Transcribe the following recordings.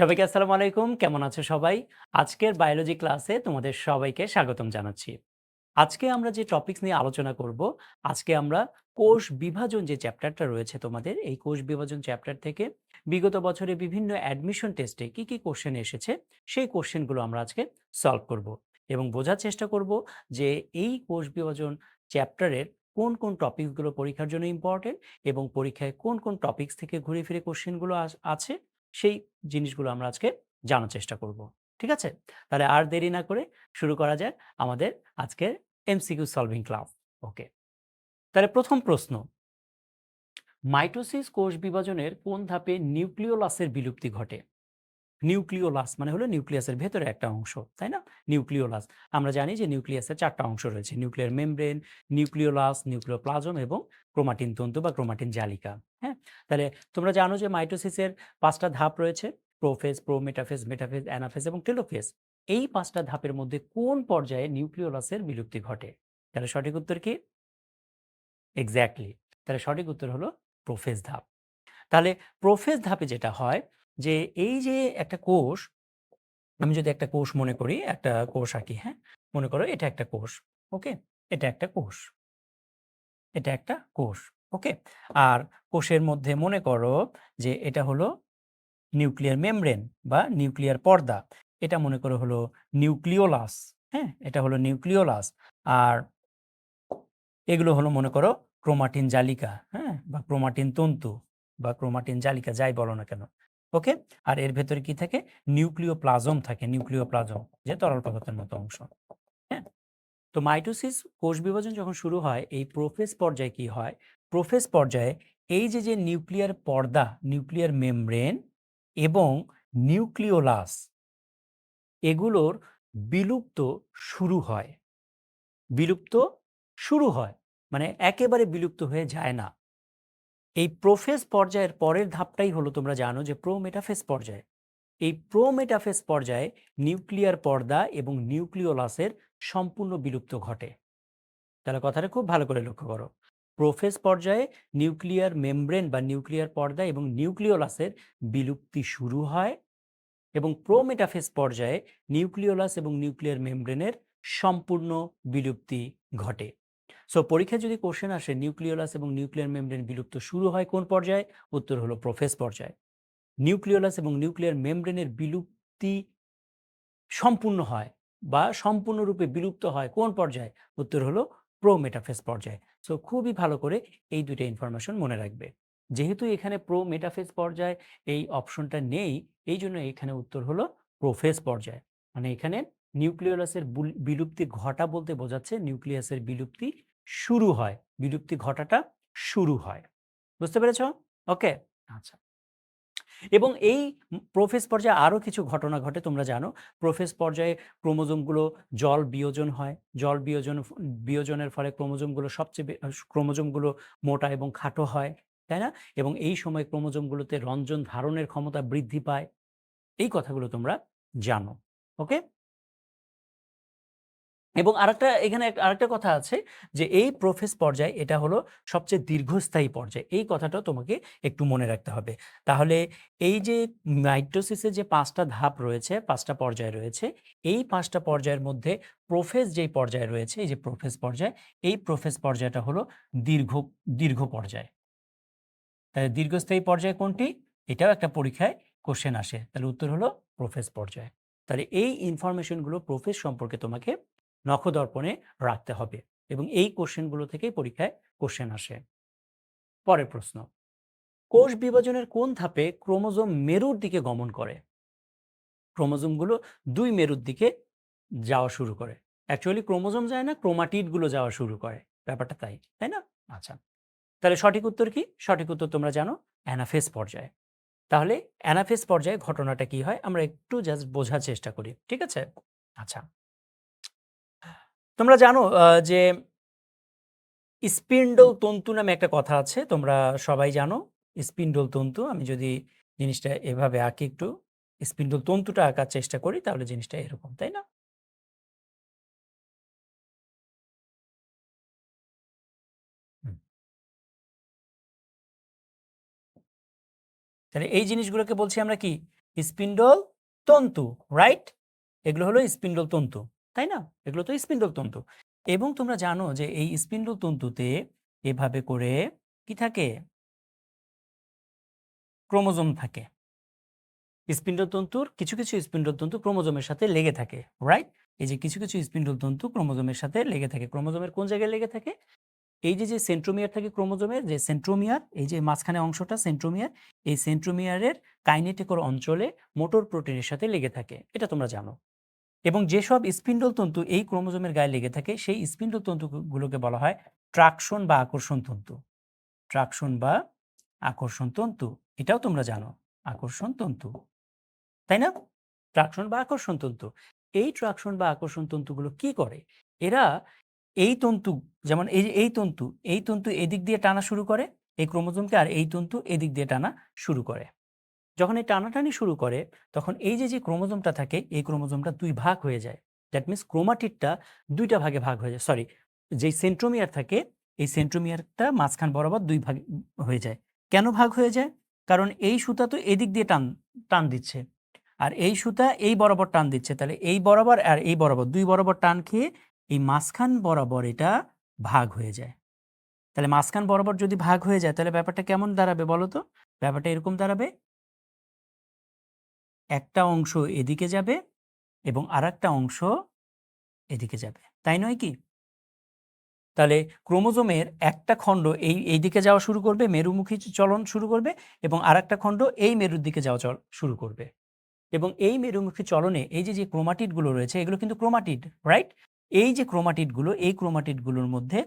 সবাইকে আসসালামু আলাইকুম। কেমন আছো সবাই? আজকের বায়োলজি ক্লাসে তোমাদের সবাইকে স্বাগতম জানাচ্ছি। আজকে আমরা যে টপিকস নিয়ে আলোচনা করব, আজকে আমরা কোষ বিভাজন যে চ্যাপ্টারটা রয়েছে তোমাদের, এই কোষ বিভাজন চ্যাপ্টার থেকে বিগত বছরে বিভিন্ন অ্যাডমিশন টেস্টে কি কোশ্চেন এসেছে, সেই কোশ্চেনগুলো আমরা আজকে সলভ করব এবং বোঝার চেষ্টা করব যে এই কোষ বিভাজন চ্যাপ্টারের কোন টপিকসগুলো পরীক্ষার জন্য ইম্পর্টেন্ট এবং পরীক্ষায় কোন টপিকস থেকে ঘুরে ফিরে কোশ্চেনগুলো আছে, সেই জিনিসগুলো আমরা আজকে জানার চেষ্টা করব। ঠিক আছে? তাহলে আর দেরি না করে শুরু করা যাক আমাদের আজকের এমসিকিউ সলভিং ক্লাস। ওকে, তাহলে প্রথম প্রশ্ন, মাইটোসিস কোষ বিভাজনের কোন ধাপে নিউক্লিওলাসের বিলুপ্তি ঘটে? নিউক্লিওলাস মানে হলো নিউক্লিয়াসের ভেতরে একটা অংশ, তাই না? নিউক্লিওলাস, আমরা জানি যে নিউক্লিয়াসের চারটা অংশ রয়েছে: নিউক্লিয়ার মেমব্রেন, নিউক্লিওলাস, নিউক্লিওপ্লাজম এবং ক্রোমাটিন তন্তু বা ক্রোমাটিন জালিকা। হ্যাঁ, তাহলে তোমরা জানো যে মাইটোসিসের পাঁচটা ধাপ রয়েছে: প্রোফেজ, প্রোমেটাফেজ, মেটাফেজ, অ্যানাফেজ এবং টেলোফেজ। এই পাঁচটা ধাপের মধ্যে কোন পর্যায়ে নিউক্লিওলাসের বিলুপ্তি ঘটে? তাহলে সঠিক উত্তর কি? এক্স্যাক্টলি, তাহলে সঠিক উত্তর হলো প্রোফেজ ধাপ। তাহলে প্রোফেজ ধাপে যেটা হয় যে এই যে একটা কোষ, আমি যদি একটা কোষ মনে করি, একটা কোষ আঁকি, হ্যাঁ? মনে করো এটা একটা কোষ, ওকে? এটা একটা কোষ, এটা একটা কোষ, ওকে? আর কোষের মধ্যে মনে করো যে এটা হলো নিউক্লিয়ার মেমব্রেন বা নিউক্লিয়ার পর্দা। এটা মনে করো হলো নিউক্লিওলাস, হ্যাঁ? এটা হলো নিউক্লিওলাস। আর এগুলো হলো মনে করো ক্রোমাটিন জালিকা, হ্যাঁ? বা ক্রোমাটিন তন্তু বা ক্রোমাটিন জালিকা, যাই বলো না কেন, ওকে? আর এর ভেতরে কি থাকে? নিউক্লিওপ্লাজম থাকে, নিউক্লিওপ্লাজম যে তরল পদার্থের মতো অংশ, হ্যাঁ? তো মাইটোসিস কোষ বিভাজন যখন শুরু হয়, এই প্রোফেজ পর্যায়ে কি হয়? প্রোফেজ পর্যায়ে এই যে নিউক্লিয়ার পর্দা, নিউক্লিয়ার মেমব্রেন এবং নিউক্লিওলাস, এগুলোর বিলুপ্ত শুরু হয়। বিলুপ্ত শুরু হয়, মানে একেবারে বিলুপ্ত হয়ে যায় না। এই প্রোফেজ পর্যায়ের পরের ধাপটাই হলো, তোমরা জানো যে প্রোমেটাফেজ পর্যায়। এই প্রোমেটাফেজ পর্যায়ে নিউক্লিয়ার পর্দা এবং নিউক্লিওলাসের সম্পূর্ণ বিলুপ্ত ঘটে। তাহলে কথাটা খুব ভালো করে লক্ষ্য করো। প্রোফেজ পর্যায়ে নিউক্লিয়ার মেমব্রেন বা নিউক্লিয়ার পর্দা এবং নিউক্লিওলাসের বিলুপ্তি শুরু হয় এবং প্রোমেটাফেজ পর্যায়ে নিউক্লিওলাস এবং নিউক্লিয়ার মেমব্রেনের সম্পূর্ণ বিলুপ্তি ঘটে। সো পরীক্ষায় যদি কোশ্চেন আসে নিউক্লিওলাস এবং নিউক্লিয়ার মেমব্রেন বিলুপ্ত শুরু হয় কোন পর্যায়ে, উত্তর হলো প্রোফেজ পর্যায়ে। নিউক্লিওলাস এবং নিউক্লিয়ার মেমব্রেনের বিলুপ্তি সম্পূর্ণ হয় বা সম্পূর্ণরূপে বিলুপ্ত হয় কোন পর্যায়ে, উত্তর হলো প্রোমেটাফেজ পর্যায়ে। সো খুবই ভালো করে এই দুইটা ইনফরমেশন মনে রাখবে। যেহেতু এখানে প্রোমেটাফেজ পর্যায়ে এই অপশনটা নেই, এই জন্য এখানে উত্তর হলো প্রোফেজ পর্যায়ে। মানে এখানে নিউক্লিওলাসের বিলুপ্তি ঘটা বলতে বোঝাচ্ছে নিউক্লিয়াসের বিলুপ্তি শুরু হয়, বিলুপ্তি ঘটাটা শুরু হয়। বুঝতে পেরেছ? ওকে, আচ্ছা। এবং এই প্রোফেজ পর্যায়ে আরও কিছু ঘটনা ঘটে, তোমরা জানো। প্রোফেজ পর্যায়ে ক্রোমোজোমগুলো জল বিয়োজন হয়। জল বিয়োজনের ফলে ক্রোমোজোমগুলো ক্রোমোজোমগুলো মোটা এবং খাটো হয়, তাই না? এবং এই সময় ক্রোমোজোমগুলোতে রঞ্জন ধারণের ক্ষমতা বৃদ্ধি পায়। এই কথাগুলো তোমরা জানো, ওকে? এবং এখানে আরেকটা কথা আছে যে এই প্রোফেজ পর্যায়, এটা হলো সবচেয়ে দীর্ঘস্থায়ী পর্যায়। এই কথাটাও তোমাকে একটু মনে রাখতে হবে। তাহলে এই যে মাইটোসিসের যে ৫ টা ধাপ রয়েছে, ৫ টা পর্যায় রয়েছে, এই ৫ টা পর্যায়ের মধ্যে প্রোফেজ যেই পর্যায় রয়েছে, এই যে প্রোফেজ পর্যায়, এই প্রোফেজ পর্যায়টা হলো দীর্ঘ দীর্ঘ পর্যায়। তাহলে দীর্ঘস্থায়ী পর্যায় কোনটি? এটাও একটা পরীক্ষায় কোশ্চেন আসে। তাহলে উত্তর হলো প্রোফেজ পর্যায়। তাহলে এই ইনফরমেশনগুলো প্রোফেজ সম্পর্কে তোমাকে নখদর্পণে রাখতে হবে এবং এই কোশ্চেনগুলো থেকেই পরীক্ষায় কোশ্চেন আসে। পরের প্রশ্ন, কোষ বিভাজনের কোন ধাপে ক্রোমোজোম মেরুর দিকে গমন করে? ক্রোমোজোমগুলো ২ মেরুর দিকে যাওয়া শুরু করে। অ্যাকচুয়ালি ক্রোমোজোম যায় না, ক্রোমাটিডগুলো যাওয়া শুরু করে। ব্যাপারটা তাই, তাই না? আচ্ছা। তাহলে সঠিক উত্তর কি? সঠিক উত্তর তোমরা জানো, অ্যানাফেজ পর্যায়ে। তাহলে অ্যানাফেজ পর্যায়ে ঘটনাটা কি হয় আমরা একটু জাস্ট বোঝার চেষ্টা করি, ঠিক আছে? আচ্ছা, তোমরা জানো যে স্পিন্ডল তন্তু নামে একটা কথা আছে, তোমরা সবাই জানো স্পিন্ডল তন্তু। আমি যদি জিনিসটা এভাবে আঁকি, একটু স্পিন্ডল তন্তুটা আঁকার চেষ্টা করি, তাহলে জিনিসটা এরকম, তাই না? হুম। তাহলে এই জিনিসগুলোকে বলছি আমরা কি? স্পিন্ডল তন্তু, রাইট? এগুলো হলো স্পিন্ডল তন্তু, তাই না? এগুলো তো স্পিন্ডল তন্তু। এবং তোমরা জানো যে এই স্পিন্ডল তন্তুতে এভাবে করে কি থাকে? ক্রোমোজোম থাকে। স্পিন্ডল তন্তুর কিছু স্পিন্ডল তন্তু ক্রোমোজোমের সাথে লেগে থাকে, রাইট? এই যে কিছু স্পিন্ডল তন্তু ক্রোমোজোমের সাথে লেগে থাকে। ক্রোমোজোমের কোন জায়গায় লেগে থাকে? এই যে সেন্ট্রোমিয়ার থাকে ক্রোমোজোমের, যে সেন্ট্রোমিয়ার, এই যে মাঝখানে অংশটা সেন্ট্রোমিয়ার, এই সেন্ট্রোমিয়ারের কাইনেটিক অঞ্চলে মোটর প্রোটিনের সাথে লেগে থাকে। এটা তোমরা জানো। এবং যেসব স্পিন্ডল তন্তু এই ক্রোমোজোমের গায়ে লেগে থাকে সেই স্পিন্ডল তন্তুগুলোকে বলা হয় ট্রাকশন বা আকর্ষণ তন্তু। ট্রাকশন বা আকর্ষণ তন্তু, এটাও তোমরা জানো, আকর্ষণ তন্তু, তাই না? ট্রাকশন বা আকর্ষণ তন্তু। এই ট্রাকশন বা আকর্ষণ তন্তুগুলো কি করে? এরা এই তন্তু, যেমন এই তন্তু এদিক দিয়ে টানা শুরু করে এই ক্রোমোজোমকে, আর এই তন্তু এদিক দিয়ে টানা শুরু করে। যখন এই টানাটানি শুরু করে তখন এই যে ক্রোমোজোমটা থাকে এই ক্রোমোজোমটা ২ ভাগ হয়ে যায়। দ্যাট মিনস ক্রোমাটিডটা ২টা ভাগে ভাগ হয়ে যায়। সরি, যেই সেন্ট্রোমিয়ার থাকে এই সেন্ট্রোমিয়ারটা মাঝখান বরাবর ২ ভাগ হয়ে যায়। কেন ভাগ হয়ে যায়? কারণ এই সুতা তো এদিক দিয়ে টান দিচ্ছে, আর এই সুতা এই বরাবর টান দিচ্ছে। তাহলে এই বরাবর আর এই বরাবর ২ বরাবর টান খেয়ে এই মাঝখান বরাবর এটা ভাগ হয়ে যায়। তাহলে মাঝখান বরাবর যদি ভাগ হয়ে যায় তাহলে ব্যাপারটা কেমন দাঁড়াবে বলো তো? ব্যাপারটা এরকম দাঁড়াবে, একটা অংশ এদিকে যাবে এবং আরেকটা অংশ এদিকে যাবে, তাই নয় কি? তাহলে ক্রোমোজোমের একটা খণ্ড এই দিকে যাওয়া শুরু করবে, মেরুমুখী চলন শুরু করবে, এবং আরেকটা খণ্ড এই মেরুর দিকে যাওয়া শুরু করবে। এবং এই মেরুমুখী চলনে এই যে ক্রোমাটিডগুলো রয়েছে এগুলো কিন্তু ক্রোমাটিড, রাইট? এই যে ক্রোমাটিডগুলো, এই ক্রোমাটিডগুলোর মধ্যে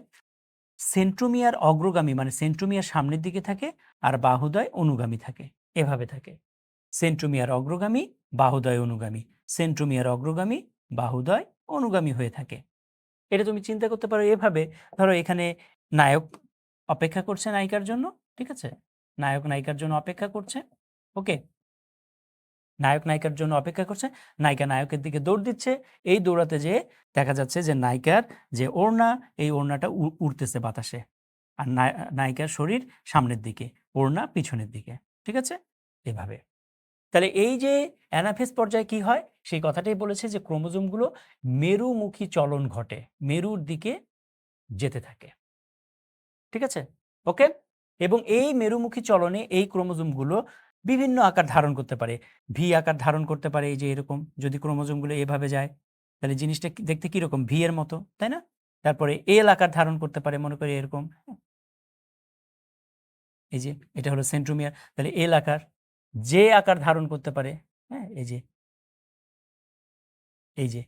সেন্ট্রোমিয়ার অগ্রগামী মানে সেন্ট্রোমিয়ার সামনের দিকে থাকে আর বাহুদ্বয় অনুগামী থাকে, এভাবে থাকে। সেন্ট্রোমিয়ার অগ্রগামী, বাহুদ্বয় অনুগামী, সেন্ট্রোমিয়ার অগ্রগামী, বাহুদ্বয় অনুগামী হয়ে থাকে। এটা তুমি চিন্তা করতে পারো এভাবে। ধরো এখানে নায়ক অপেক্ষা করছে নায়িকার জন্য, ঠিক আছে? নায়ক নায়িকার জন্য অপেক্ষা করছে, ওকে? নায়ক নায়িকার জন্য অপেক্ষা করছে, নায়িকা নায়কের দিকে দৌড় দিচ্ছে। এই দৌড়াতে যেয়ে দেখা যাচ্ছে যে নায়িকার যে ওড়না, এই ওড়নাটা উড়তেছে বাতাসে, আর নায়িকার শরীর সামনের দিকে, ওড়না পিছনের দিকে, ঠিক আছে? এভাবে। তাহলে এই যে অ্যানাফেজ পর্যায়ে কি হয় সেই কথাটাই বলেছে যে ক্রোমোজোমগুলো মেরুমুখী চলন ঘটে, মেরুর দিকে যেতে থাকে, ঠিক আছে? ওকে? এবং এই মেরুমুখী চলনে এই ক্রোমোজোমগুলো বিভিন্ন আকার ধারণ করতে পারে। ভি আকার ধারণ করতে পারে, এই যে এরকম যদি ক্রোমোজোমগুলো এভাবে যায় তাহলে জিনিসটা দেখতে কিরকম, ভি এর মতো, তাই না? তারপরে এল আকার ধারণ করতে পারে, মনে করি এরকম, এই যে এটা হলো সেন্ট্রোমিয়ার, তাহলে এল আকার। জে আকার ধারণ করতে পারে, হ্যাঁ, এই যে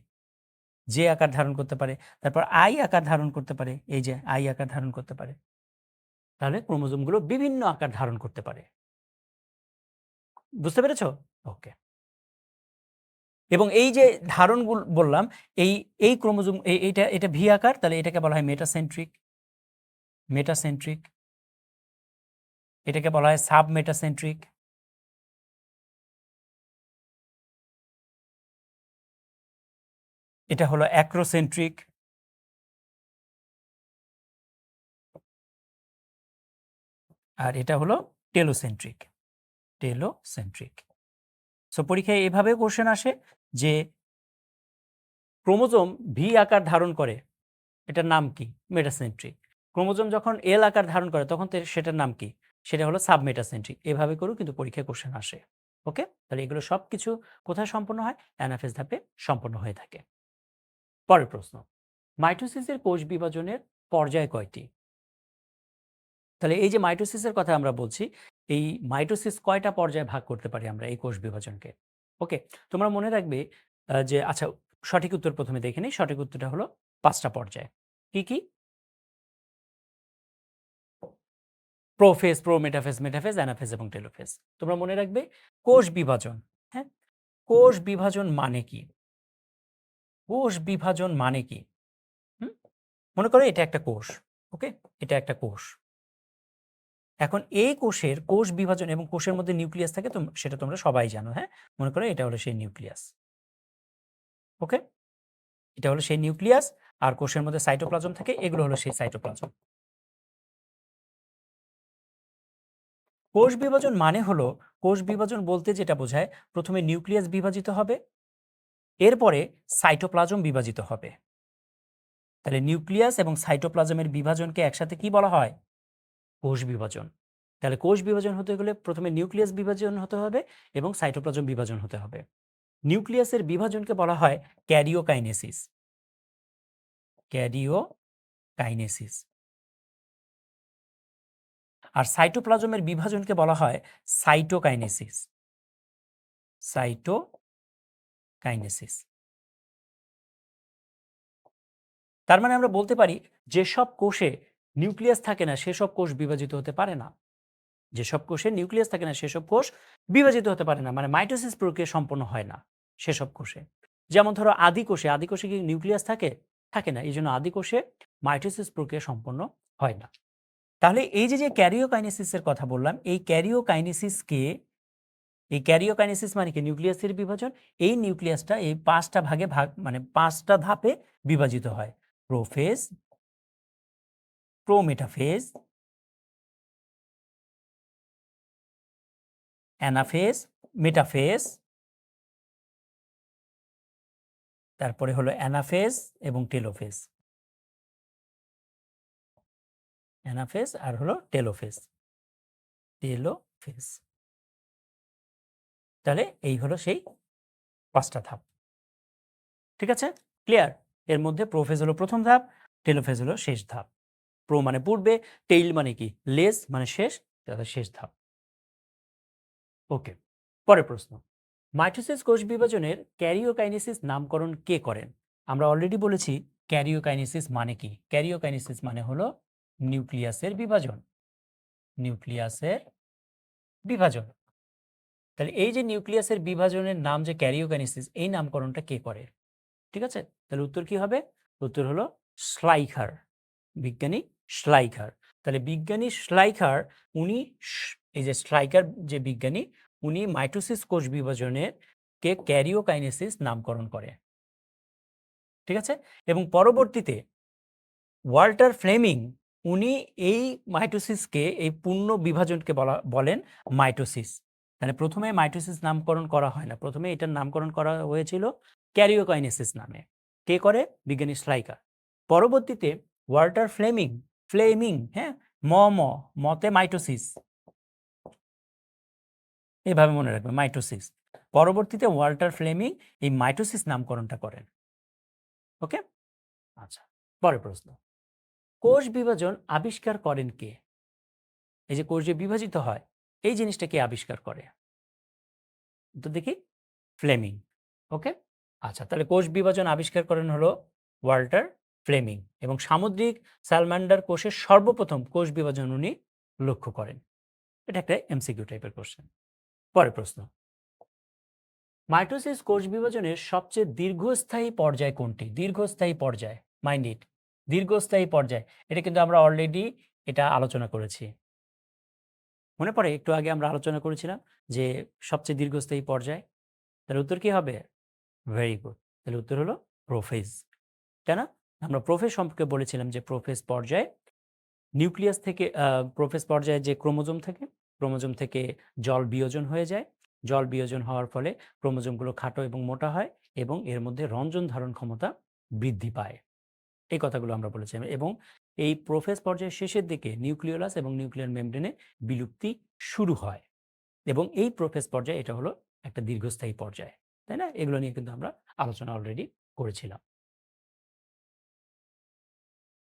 জে আকার ধারণ করতে পারে। তারপর আই আকার ধারণ করতে পারে, এই যে আই আকার ধারণ করতে পারে। তাহলে ক্রোমোজোমগুলো বিভিন্ন আকার ধারণ করতে পারে। বুঝতে পেরেছ? ওকে। এবং এই যে ধারণগুলো বললাম, এই ক্রোমোজোম এটা ভি আকার, তাহলে এটাকে বলা হয় মেটাসেন্ট্রিক। মেটাসেন্ট্রিক। এটাকে বলা হয় সাবমেটাসেন্ট্রিক। এটা হলো অ্যাক্রোসেন্ট্রিক। আর এটা হলো টেলোসেন্ট্রিক। টেলোসেন্ট্রিক। সো পরীক্ষায় এভাবে কোশ্চেন আসে যে ক্রোমোজোম ভি আকার ধারণ করে, এটার নাম কি? মেটাসেন্ট্রিক। ক্রোমোজোম যখন এল আকার ধারণ করে তখন সেটার নাম কি? সেটা হলো সাবমেটাসেন্ট্রিক। এভাবে করেও কিন্তু পরীক্ষায় কোশ্চেন আসে। ওকে? তাহলে এগুলো সবকিছু কোথায় সম্পন্ন হয়? অ্যানাফেজ ধাপে সম্পন্ন হয়ে থাকে। পরের প্রশ্ন, মাইটোসিসের কোষ বিভাজনের পর্যায় কয়টি? তাহলে এই যে মাইটোসিসের কথা আমরা বলছি, এই মাইটোসিস কয়টা পর্যায়ে ভাগ করতে পারি আমরা এই কোষ বিভাজনকে? ওকে? তোমরা মনে রাখবে যে আচ্ছা, সঠিক উত্তর প্রথমে দেখে নিই। সঠিক উত্তরটা হলো ৫টা পর্যায়। কি, কি? প্রোফেজ, প্রোমেটাফেজ, মেটাফেজ, অ্যানাফেজ এবং টেলোফেজ। তোমরা মনে রাখবে কোষ বিভাজন, হ্যাঁ? কোষ বিভাজন মানে কি? কোষ বিভাজন মানে কি? হুম? মনে করো এটা একটা কোষ, ওকে? এটা একটা কোষ। এখন এই কোষের কোষ বিভাজন এবং কোষের মধ্যে নিউক্লিয়াস থাকে, সেটা তোমরা সবাই জানো, হ্যাঁ? মনে করো এটা হলো সেই নিউক্লিয়াস, ওকে? এটা হলো সেই নিউক্লিয়াস, আর কোষের মধ্যে সাইটোপ্লাজম থাকে, এগুলো হলো সেই সাইটোপ্লাজম। কোষ বিভাজন মানে হলো কোষ বিভাজন বলতে যেটা বোঝায়, প্রথমে নিউক্লিয়াস বিভাজিত হবে, এরপরে সাইটোপ্লাজম বিভাজিত হবে। তাহলে নিউক্লিয়াস এবং সাইটোপ্লাজমের বিভাজনকে একসাথে কি বলা হয়? কোষ বিভাজন। তাহলে কোষ বিভাজন হতে গেলে প্রথমে নিউক্লিয়াস বিভাজন হতে হবে এবং সাইটোপ্লাজম বিভাজন হতে হবে। নিউক্লিয়াসের বিভাজনকে বলা হয় ক্যারিওকাইনেসিস। ক্যারিওকাইনেসিস। আর সাইটোপ্লাজমের বিভাজনকে বলা হয় সাইটোকাইনেসিস। সাইটোকাইনেসিস। তার মানে আমরা বলতে পারি যেসব কোষে নিউক্লিয়াস থাকে না সেসব কোষ বিভাজিত হতে পারে না। যেসব কোষে নিউক্লিয়াস থাকে না সেসব কোষ বিভাজিত হতে পারে না, মানে মাইটোসিস প্রক্রিয়া সম্পন্ন হয় না সেসব কোষে। যেমন ধরো আদি কোষে কি নিউক্লিয়াস থাকে? থাকে না। এই জন্য আদি কোষে মাইটোসিস প্রক্রিয়া সম্পন্ন হয় না। তাহলে এই যে ক্যারিওকাইনেসিসের কথা বললাম, এই ক্যারিওকাইনেসিস মানে কি? নিউক্লিয়াসের বিভাজন। এই নিউক্লিয়াসটা এই ৫টা ভাগে মানে ৫টা ধাপে বিভাজিত হয়। প্রোফেজ, প্রোমেটাফেজ, অ্যানাফেজ, মেটাফেজ, তারপরে হলো অ্যানাফেজ এবং টেলোফেজ। অ্যানাফেজ আর হলো টেলোফেজ। টেলোফেজ। তাহলে এই হলো সেই ৫টা ধাপ। ঠিক আছে? ক্লিয়ার? এর মধ্যে প্রোফেজ হলো প্রথম ধাপ, টেলোফেজ হলো শেষ ধাপ। প্রো মানে পূর্বে, টেইল মানে কি? লেজ মানে শেষ, শেষ ধাপ। ওকে। পরের প্রশ্ন। মাইটোসিস কোষ বিভাজনের ক্যারিওকাইনেসিস নামকরণ কে করেন? আমরা অলরেডি বলেছি ক্যারিওকাইনেসিস মানে কি? ক্যারিওকাইনেসিস মানে হলো নিউক্লিয়াসের বিভাজন। নিউক্লিয়াসের বিভাজন। তাহলে এই যে নিউক্লিয়াসের বিভাজনের নাম যে ক্যারিওকাইনেসিস, এই নামকরণটা কে করে? ঠিক আছে? তাহলে উত্তর কি হবে? উত্তর হলো শ্লাইখার। বিজ্ঞানী শ্লাইখার। তাহলে বিজ্ঞানী শ্লাইখার উনি এই যে শ্লাইখার যে বিজ্ঞানী, উনি মাইটোসিস কোষ বিভাজনের কে ক্যারিওকাইনেসিস নামকরণ করে। ঠিক আছে? এবং পরবর্তীতে ওয়াল্টার ফ্লেমিং উনি এই মাইটোসিসকে, এই পূর্ণ বিভাজনকে বলেন মাইটোসিস। মানে প্রথমে মাইটোসিস নামকরণ করা হয় না, প্রথমে এটার নামকরণ করা হয়েছিল ক্যারিওকাইনেসিস নামে। কে করে? বিজ্ঞানী শ্লাইকার। পরবর্তীতে ওয়াল্টার ফ্লেমিং, হ্যাঁ, মতে মাইটোসিস, এভাবে মনে রাখবে মাইটোসিস। পরবর্তীতে ওয়াল্টার ফ্লেমিং এই মাইটোসিস নামকরণটা করেন। ওকে? আচ্ছা, পরের প্রশ্ন। কোষ বিভাজন আবিষ্কার করেন কে? এই যে কোষ যে বিভাজিত হয়, এই জিনিসটা কে আবিষ্কার করে? তো দেখি, ফ্লেমিং। ওকে? আচ্ছা, তাহলে কোষ বিভাজন আবিষ্কার করেন হলো ওয়াল্টার ফ্লেমিং, এবং সামুদ্রিক স্যালমান্ডার কোষের সর্বপ্রথম কোষ বিভাজন উনি লক্ষ্য করেন। এটা একটা এমসিকিউ টাইপের কোশ্চেন। পরের প্রশ্ন। মাইটোসিস কোষ বিভাজনের সবচেয়ে দীর্ঘস্থায়ী পর্যায় কোনটি? দীর্ঘস্থায়ী পর্যায়, মাইন্ড ইট, দীর্ঘস্থায়ী পর্যায়। এটা কিন্তু আমরা অলরেডি এটা আলোচনা করেছি। মনে পড়ে? একটু আগে আমরা আলোচনা করেছিলাম যে সবচেয়ে দীর্ঘস্থায়ী পর্যায়। তাহলে উত্তর কি হবে? Very good. তাহলে উত্তর হলো প্রোফেজ। তাই না? আমরা প্রোফেজ সম্পর্কে বলেছিলাম যে প্রোফেজ পর্যায়ে নিউক্লিয়াস থেকে প্রোফেজ পর্যায়ে যে ক্রোমোজোম থেকে জল বিয়োজন হয়ে যায়। জল বিয়োজন হওয়ার ফলে ক্রোমোজোমগুলো খাটো এবং মোটা হয় এবং এর মধ্যে রঞ্জন ধারণ ক্ষমতা বৃদ্ধি পায়। এই কথাগুলো আমরা বলেছিলাম, এবং এই প্রোফেজ পর্যায়ের শেষের দিকে নিউক্লিওলাস এবং নিউক্লিয়ার মেমব্রেনে বিলুপ্তি শুরু হয়, এবং এই প্রোফেজ পর্যায়ে এটা হলো একটা দীর্ঘস্থায়ী পর্যায়। তাই না? এগুলো নিয়ে কিন্তু আমরা আলোচনা অলরেডি করেছিলাম।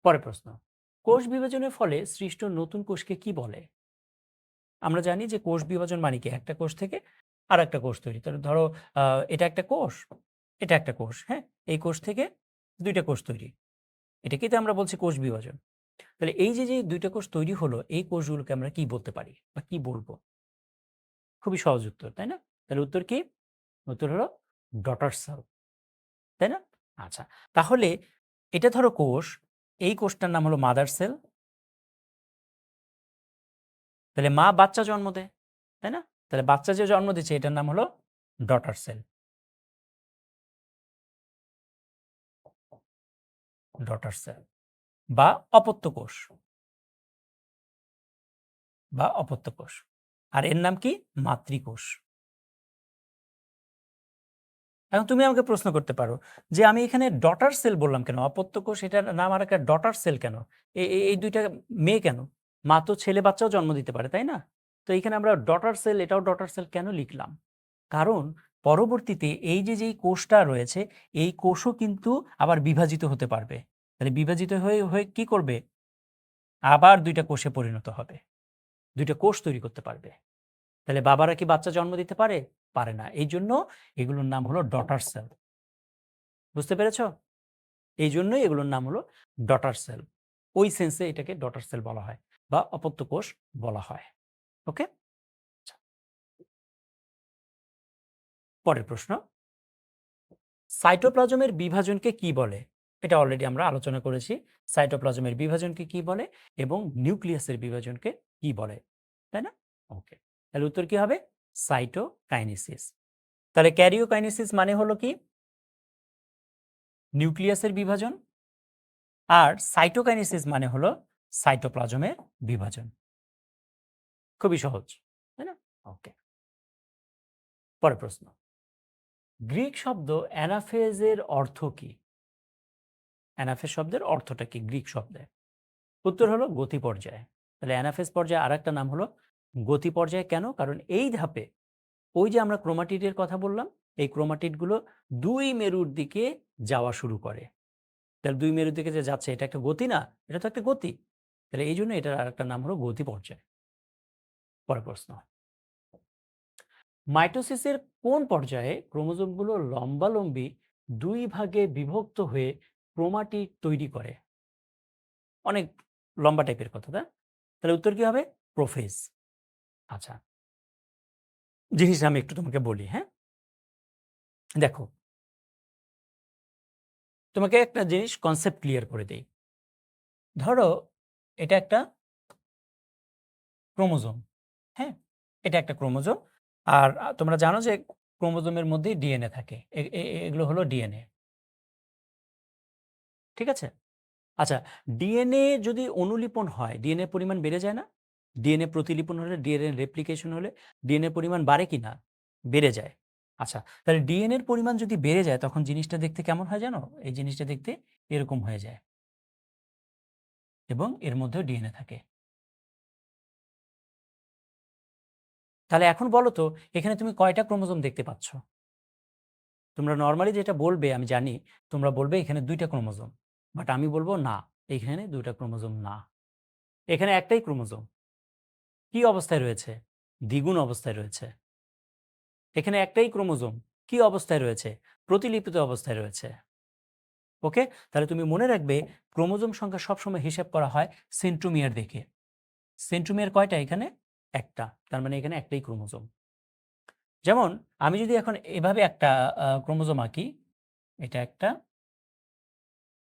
পরের প্রশ্ন। কোষ বিভাজনের ফলে সৃষ্ট নতুন কোষকে কি বলে? আমরা জানি যে কোষ বিভাজন মানে কি? একটা কোষ থেকে আরেকটা কোষ তৈরি। তাহলে ধরো এটা একটা কোষ, এটা একটা কোষ, হ্যাঁ? এই কোষ থেকে ২ টা কোষ তৈরি। এটাকেই তো আমরা বলছি কোষ বিভাজন। তাহলে এই যে ২ টা কোষ তৈরি হলো, এই কোষগুলোকে আমরা কি বলতে পারি বা কি বলবো? খুবই সহজ উত্তর, তাই না? তাহলে উত্তর কি? উত্তর হলো ডটার সেল, তাই না? আচ্ছা, তাহলে এটা ধরো কোষ, এই কোষটার নাম হলো মাদার সেল। তাহলে মা বাচ্চা জন্ম দেয়, তাই না? তাহলে বাচ্চা যে জন্ম দিচ্ছে এটার নাম হলো ডটার সেল। ডটার সেল বা অপত্য কোষ, বা অপত্য কোষ। আর এর নাম কি? মাতৃকোষ। এখন তুমি আমাকে প্রশ্ন করতে পারো যে আমি এখানে ডটার সেল বললাম কেন? অপত্য কোষ এটার নাম আর একটা ডটার সেল কেন? এই ২ টা মেয়ে কেন? মা তো ছেলে বাচ্চাও জন্ম দিতে পারে, তাই না? তো এইখানে আমরা ডটার সেল, এটাও ডটার সেল কেন লিখলাম? কারণ পরবর্তীতে এই যে যেই কোষটা রয়েছে, এই কোষও কিন্তু আবার বিভাজিত হতে পারবে। তাহলে বিভাজিত হয়ে কি করবে? আবার ২ টা কোষে পরিণত হবে। ২ টা কোষ তৈরি করতে পারবে। তাহলে বাবারা কি বাচ্চা জন্ম দিতে পারে? পারে না। এইজন্য এগুলোর নাম হলো ডটার সেল। বুঝতে পেরেছ? এইজন্যই এগুলোর নাম হলো ডটার সেল। ওই সেন্সে এটাকে ডটার সেল বলা হয় বা অপত্য কোষ বলা হয়। ওকে? আচ্ছা, পরের প্রশ্ন। সাইটোপ্লাজমের বিভাজনকে কি বলে? এটা অলরেডি আমরা আলোচনা করেছি। সাইটোপ্লাজমের বিভাজনকে কি বলে এবং নিউক্লিয়াসের বিভাজনকে কি বলে? তাই না? ওকে। তাহলে উত্তর কি হবে? সাইটোকাইনেসিস। তাহলে ক্যারিওকাইনেসিস মানে হলো কি? নিউক্লিয়াসের বিভাজন। আর সাইটোকাইনেসিস মানে হলো সাইটোপ্লাজমের বিভাজন। খুবই সহজ, তাই না? ওকে। পরের প্রশ্ন। গ্রিক শব্দ অ্যানাফেজের অর্থ কি? অ্যানাফেজ শব্দের অর্থটা কি গ্রিক শব্দে? উত্তর হলো গতি পর্যায়। তাহলে অ্যানাফেজ পর্যায়ে আরেকটা নাম হলো গতি পর্যায়। কেন? কারণ এই ধাপে ওই যে আমরা ক্রোমাটিডের কথা বললাম, এই ক্রোমাটিডগুলো ২ মেরুর দিকে যাওয়া শুরু করে। তাহলে ২ মেরুর দিকে যে যাচ্ছে এটা একটা গতি না? এটা তো একটা গতি। তাহলে এইজন্য এটার আরেকটা নাম হলো গতি পর্যায়। পরের প্রশ্ন। মাইটোসিসের কোন পর্যায়ে ক্রোমোজোমগুলো লম্বালম্বি ২ ভাগে বিভক্ত হয়ে ক্রোমাটিড তৈরি করে? অনেক লম্বা টাইপের কথা, তাই? তাহলে উত্তর কি হবে? প্রোফেজ। আচ্ছা, জিনিসটা আমি একটু তোমাকে বলি, হ্যাঁ? দেখো, তোমাকে একটা জিনিস কনসেপ্ট ক্লিয়ার করে দেই। ধরো এটা একটা ক্রোমোজোম, হ্যাঁ? এটা একটা ক্রোমোজোম। আর তোমরা জানো যে ক্রোমোজোমের মধ্যেই ডিএনএ থাকে। এগুলো হলো ডিএনএ। ঠিক আছে? আচ্ছা, ডিএনএ যদি অনুলিপন হয়, ডিএনএ পরিমাণ বেড়ে যায় না? ডিএনএ প্রতিলিপন হলে, ডিএনএ রেপ্লিকেশন হলে ডিএনএ পরিমাণ বাড়ে কি না? বেড়ে যায়। আচ্ছা, তাহলে ডিএনএর পরিমাণ যদি বেড়ে যায় তখন জিনিসটা দেখতে কেমন হয় জানো? এই জিনিসটা দেখতে এরকম হয়ে যায় এবং এর মধ্যেও ডিএনএ থাকে। তাহলে এখন বলো তো এখানে তুমি কয়টা ক্রোমোজোম দেখতে পাচ্ছ? তোমরা নরমালি যেটা বলবে আমি জানি, তোমরা বলবে এখানে ২ টা ক্রোমোজোম। বাট আমি বলব না, এখানে ২ টা ক্রোমোজোম না। এখানে একটাই ক্রোমোজোম। কি অবস্থায় রয়েছে? দ্বিগুণ অবস্থায় রয়েছে। এখানে একটাই ক্রোমোজোম। কি অবস্থায় রয়েছে? প্রতিলিপিত অবস্থায় রয়েছে। ওকে? তাহলে তুমি মনে রাখবে ক্রোমোজোম সংখ্যা সবসময় হিসাব করা হয় সেন্ট্রোমিয়ার দেখে। সেন্ট্রোমিয়ার কয়টা এখানে? একটা। তার মানে এখানে একটাই ক্রোমোজোম। যেমন আমি যদি এখন এভাবে একটা ক্রোমোজোম আঁকি, এটা একটা,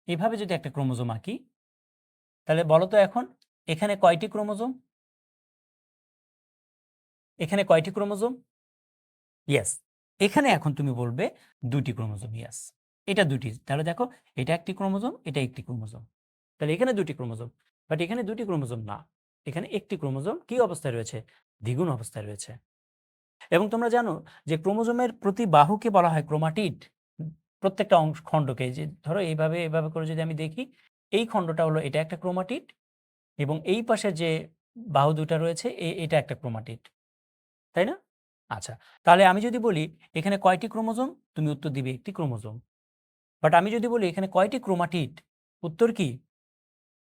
এভাবে যদি একটা ক্রোমোজোম আঁকি, তাহলে বলো তো এখন এখানে কয়টি ক্রোমোজোম? এখানে কয়টি ক্রোমোজোম? ইয়েস। এখানে এখন তুমি বলবে ২ টি ক্রোমোজোম। ইয়েস। এটা ২ টি। তাহলে দেখো এটা একটি ক্রোমোজোম, এটা একটি ক্রোমোজোম। তাহলে এখানে ২ টি ক্রোমোজোম। বাট এখানে ২ টি ক্রোমোজোম না। এখানে একটি ক্রোমোজোম কি অবস্থায় রয়েছে? দ্বিগুণ অবস্থায় রয়েছে। এবং তোমরা জানো যে ক্রোমোজোমের প্রতি বাহুকে বলা হয় ক্রোমাটিড। প্রত্যেকটা খণ্ডকে যে ধরো এইভাবে, এভাবে করে যদি আমি দেখি, এই খণ্ডটা হলো এটা একটা ক্রোমাটিড এবং এই পাশে যে বাহু ২ টা রয়েছে এটা একটা ক্রোমাটিড। তাই না? আচ্ছা, তাহলে আমি যদি বলি এখানে কয়টি ক্রোমোজোম? তুমি উত্তর দিবে একটি ক্রোমোজোম। বাট আমি যদি বলি এখানে কয়টি ক্রোমাটিড? উত্তর কি?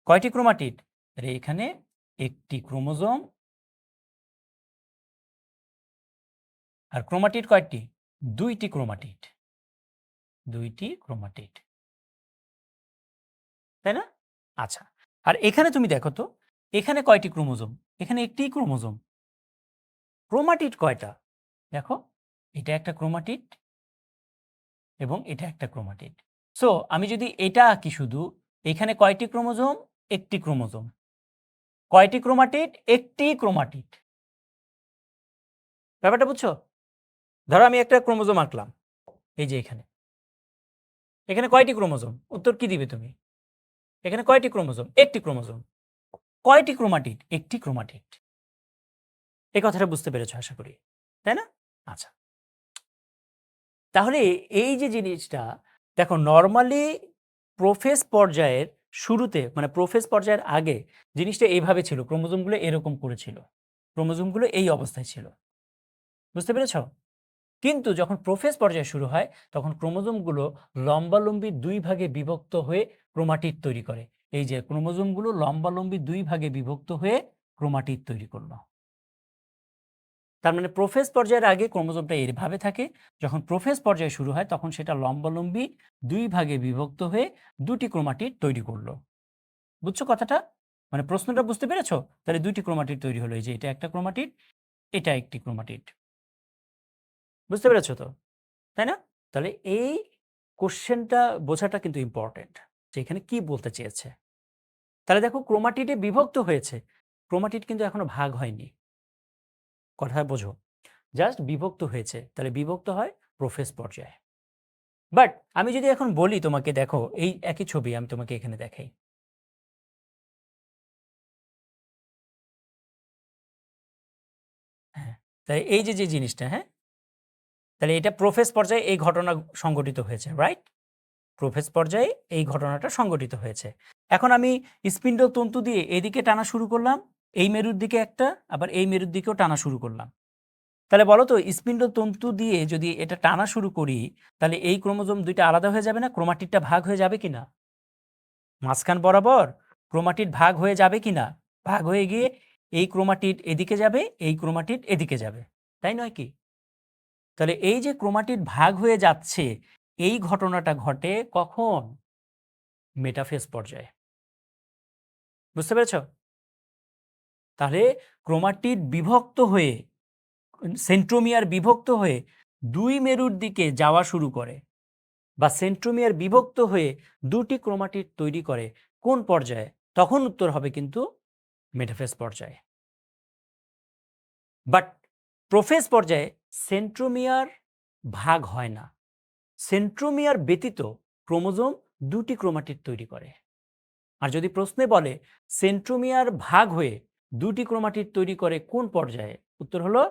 কয়টি ক্রোমাটিড? তাহলে এখানে একটি ক্রোমোজোম। আর ক্রোমাটিড কয়টি? ২ টি ক্রোমাটিড। ২ টি ক্রোমাটিড। তাই না? আচ্ছা। আর এখানে তুমি দেখো তো, এখানে কয়টি ক্রোমোজোম? এখানে একটিই ক্রোমোজোম। ক্রোমাটিড কয়টা? দেখো, এটা একটা ক্রোমাটিড এবং এটা একটা ক্রোমাটিড। সো আমি যদি এটা আঁকি শুধু, এখানে কয়টি ক্রোমোজোম? একটি ক্রোমোজোম। কয়টি ক্রোমাটিড? একটি ক্রোমাটিড। ব্যাপারটা বুঝছো? ধরো আমি একটা ক্রোমোজোম আঁকলাম। এই যে এখানে। এখানে কয়টি ক্রোমোজোম? উত্তর কি দিবে তুমি? এখানে কয়টি ক্রোমোজোম? একটি ক্রোমোজোম। কয়টি ক্রোমাটিড? একটি ক্রোমাটিড। এই কথাটা বুঝতে পেরেছো আশা করি, তাই না? আচ্ছা, তাহলে এই যে জিনিসটা দেখো নরমালি প্রোফেজ পর্যায়ের শুরুতে মানে প্রোফেজ পর্যায়ের আগে জিনিসটা এইভাবে ছিল, ক্রোমোজোমগুলো এরকম করেছিল, ক্রোমোজোমগুলো এই অবস্থায় ছিল, বুঝতে পেরেছো? কিন্তু যখন প্রোফেজ পর্যায় শুরু হয় তখন ক্রোমোজোমগুলো লম্বালম্বি ২ ভাগে বিভক্ত হয়ে ক্রোমাটিড তৈরি করে। এই যে ক্রোমোজোমগুলো লম্বালম্বি ২ ভাগে বিভক্ত হয়ে ক্রোমাটিড তৈরি করলো। তার মানে প্রোফেজ পর্যায়ের আগে ক্রোমোজোমটা এভাবে থাকে, যখন প্রোফেজ পর্যায় শুরু হয় তখন সেটা লম্বালম্বি ২ ভাগে বিভক্ত হয়ে ২টি ক্রোমাটিড তৈরি করলো। বুঝছো কথাটা? মানে প্রশ্নটা বুঝতে পেরেছো? তাহলে ২টি ক্রোমাটিড তৈরি হলো, এই যে এটা একটা ক্রোমাটিড, এটা একটি ক্রোমাটিড। বুঝতে পেরেছো তো? তাই না? তাহলে এই কোশ্চেনটা বোঝাটা কিন্তু ইম্পর্টেন্ট যে এখানে কি বলতে চেয়েছে। তাহলে দেখো ক্রোমাটিডে বিভক্ত হয়েছে, ক্রোমাটিড কিন্তু এখনো ভাগ হয়নি। কথা বোঝো? জাস্ট বিভক্ত হয়েছে, তাহলে বিভক্ত হয় প্রোফেজ পর্যায়ে। বাট আমি যদি এখন বলি তোমাকে, দেখো এই একই ছবি আমি তোমাকে এখানে দেখাই। হ্যাঁ, তাই এই যে জিনিসটা, হ্যাঁ, তাহলে এটা প্রোফেজ পর্যায়ে এই ঘটনা সংঘটিত হয়েছে, রাইট? প্রোফেজ পর্যায়ে এই ঘটনাটা সংঘটিত হয়েছে। এখন আমি স্পিন্ডল তন্তু দিয়ে এদিকে টানা শুরু করলাম, এই মেরুর দিকে একটা, আবার এই মেরুর দিকেও টানা শুরু করলাম। তাহলে বলো তো স্পিন্ডল তন্তু দিয়ে যদি এটা টানা শুরু করি তাহলে এই ক্রোমোজোম দুইটা আলাদা হয়ে যাবে না? ক্রোমাটিডটা ভাগ হয়ে যাবে কিনা? মাঝখান বরাবর ক্রোমাটিড ভাগ হয়ে যাবে কিনা? ভাগ হয়ে গিয়ে এই ক্রোমাটিড এদিকে যাবে, এই ক্রোমাটিড এদিকে যাবে, তাই নয় কি? তাহলে এই যে ক্রোমাটিড ভাগ হয়ে যাচ্ছে এই ঘটনাটা ঘটে কখন? মেটাফেজ পর্যায়ে। বুঝতে পেরেছ? তাহলে ক্রোমাটিড বিভক্ত হয়ে সেন্ট্রোমিয়ার বিভক্ত হয়ে ২ মেরুর দিকে যাওয়া শুরু করে বা সেন্ট্রোমিয়ার বিভক্ত হয়ে ২টি ক্রোমাটিড তৈরি করে কোন পর্যায়ে? তখন উত্তর হবে কিন্তু মেটাফেজ পর্যায়ে। বাট প্রোফেজ পর্যায়ে সেন্ট্রোমিয়ার ভাগ হয় না। সেন্ট্রোমিয়ার ব্যতীত ক্রোমোজোম ২টি ক্রোমাটিড তৈরি করে। আর যদি প্রশ্নে বলে সেন্ট্রোমিয়ার ভাগ হয়ে ২টি ক্রোমাটিড তৈরি করে কোন পর্যায়ে? উত্তর হলো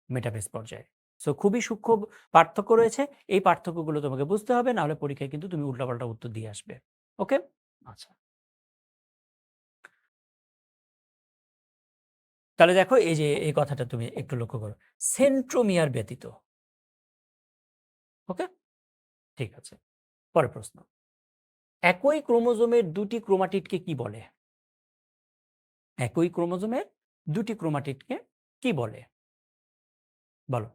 মেটাফেজ পর্যায়ে। সো খুবই সূক্ষ্ম পার্থক্য রয়েছে। এই পার্থক্যগুলো তোমাকে বুঝতে হবে, না হলে পরীক্ষায় কিন্তু তুমি উল্টাপাল্টা উত্তর দিয়ে আসবে। ওকে? আচ্ছা। তাহলে দেখো এই যে এই কথাটা তুমি একটু লক্ষ্য করো। সেন্ট্রোমিয়ার ব্যতীত। ওকে? ঠিক আছে। পরের প্রশ্ন। একই ক্রোমোজোমের ২টি ক্রোমাটিডকে কি বলে? একই ক্রোমোজোমের ২টি ক্রোমাটিডকে কি বলে? বলো।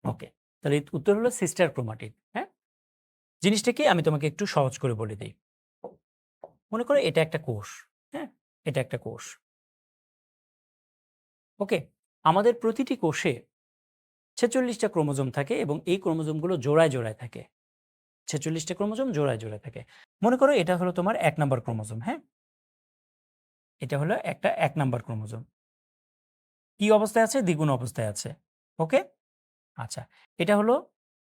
ওকে। তাহলে উত্তর হলো সিস্টার ক্রোমাটিড। হ্যাঁ? জিনিসটা কি আমি তোমাকে একটু সহজ করে বলে দেই। মনে করো এটা একটা কোষ। হ্যাঁ? এটা একটা কোষ। ওকে? আমাদের প্রতিটি কোষে ৪৬ টা ক্রোমোজোম থাকে এবং এই ক্রোমোজোমগুলো জোড়ায়, জোড়ায় থাকে। ৪৬ টা ক্রোমোজোম জোড়ায়, জোড়ায় থাকে। মনে করো এটা হলো তোমার ১ নাম্বার ক্রোমোজোম, হ্যাঁ? এটা হলো একটা ১ নাম্বার ক্রোমোজোম। কি অবস্থায় আছে? দ্বিগুণ অবস্থায় আছে। ওকে? আচ্ছা। এটা হলো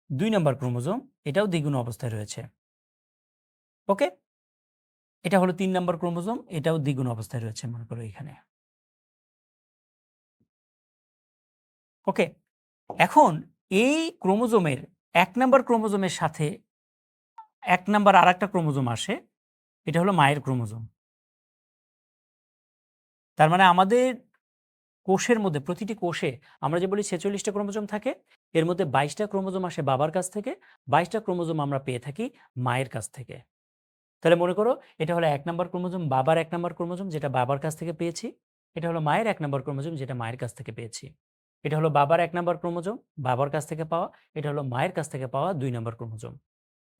২ নাম্বার ক্রোমোজোম, এটাও দ্বিগুণ অবস্থায় রয়েছে। ওকে? এটা হলো ৩ নাম্বার ক্রোমোজোম, এটাও দ্বিগুণ অবস্থায় রয়েছে মনে করো এখানে। ওকে? এখন এই ক্রোমোজোমের ১ নাম্বার ক্রোমোজোমের সাথে ১ নাম্বার আরেকটা ক্রোমোজোম আসে। এটা হলো মায়ের ক্রোমোজোম। তার মানে আমাদের কোষের মধ্যে প্রতিটি কোষে আমরা যে বলি ৪৬ টা ক্রোমোজোম থাকে, এর মধ্যে ২২ টা ক্রোমোজোম আসে বাবার কাছ থেকে, ২২ টা ক্রোমোজোম আমরা পেয়ে থাকি মায়ের কাছ থেকে। তাহলে মনে করো এটা হলো ১ নাম্বার ক্রোমোজোম, বাবার ১ নাম্বার ক্রোমোজোম যেটা বাবার কাছ থেকে পেয়েছি। এটা হলো মায়ের ১ নাম্বার ক্রোমোজোম যেটা মায়ের কাছ থেকে পেয়েছি। এটা হলো বাবার ১ নাম্বার ক্রোমোজোম, বাবার কাছ থেকে পাওয়া। এটা হলো মায়ের কাছ থেকে পাওয়া ২ নাম্বার ক্রোমোজোম।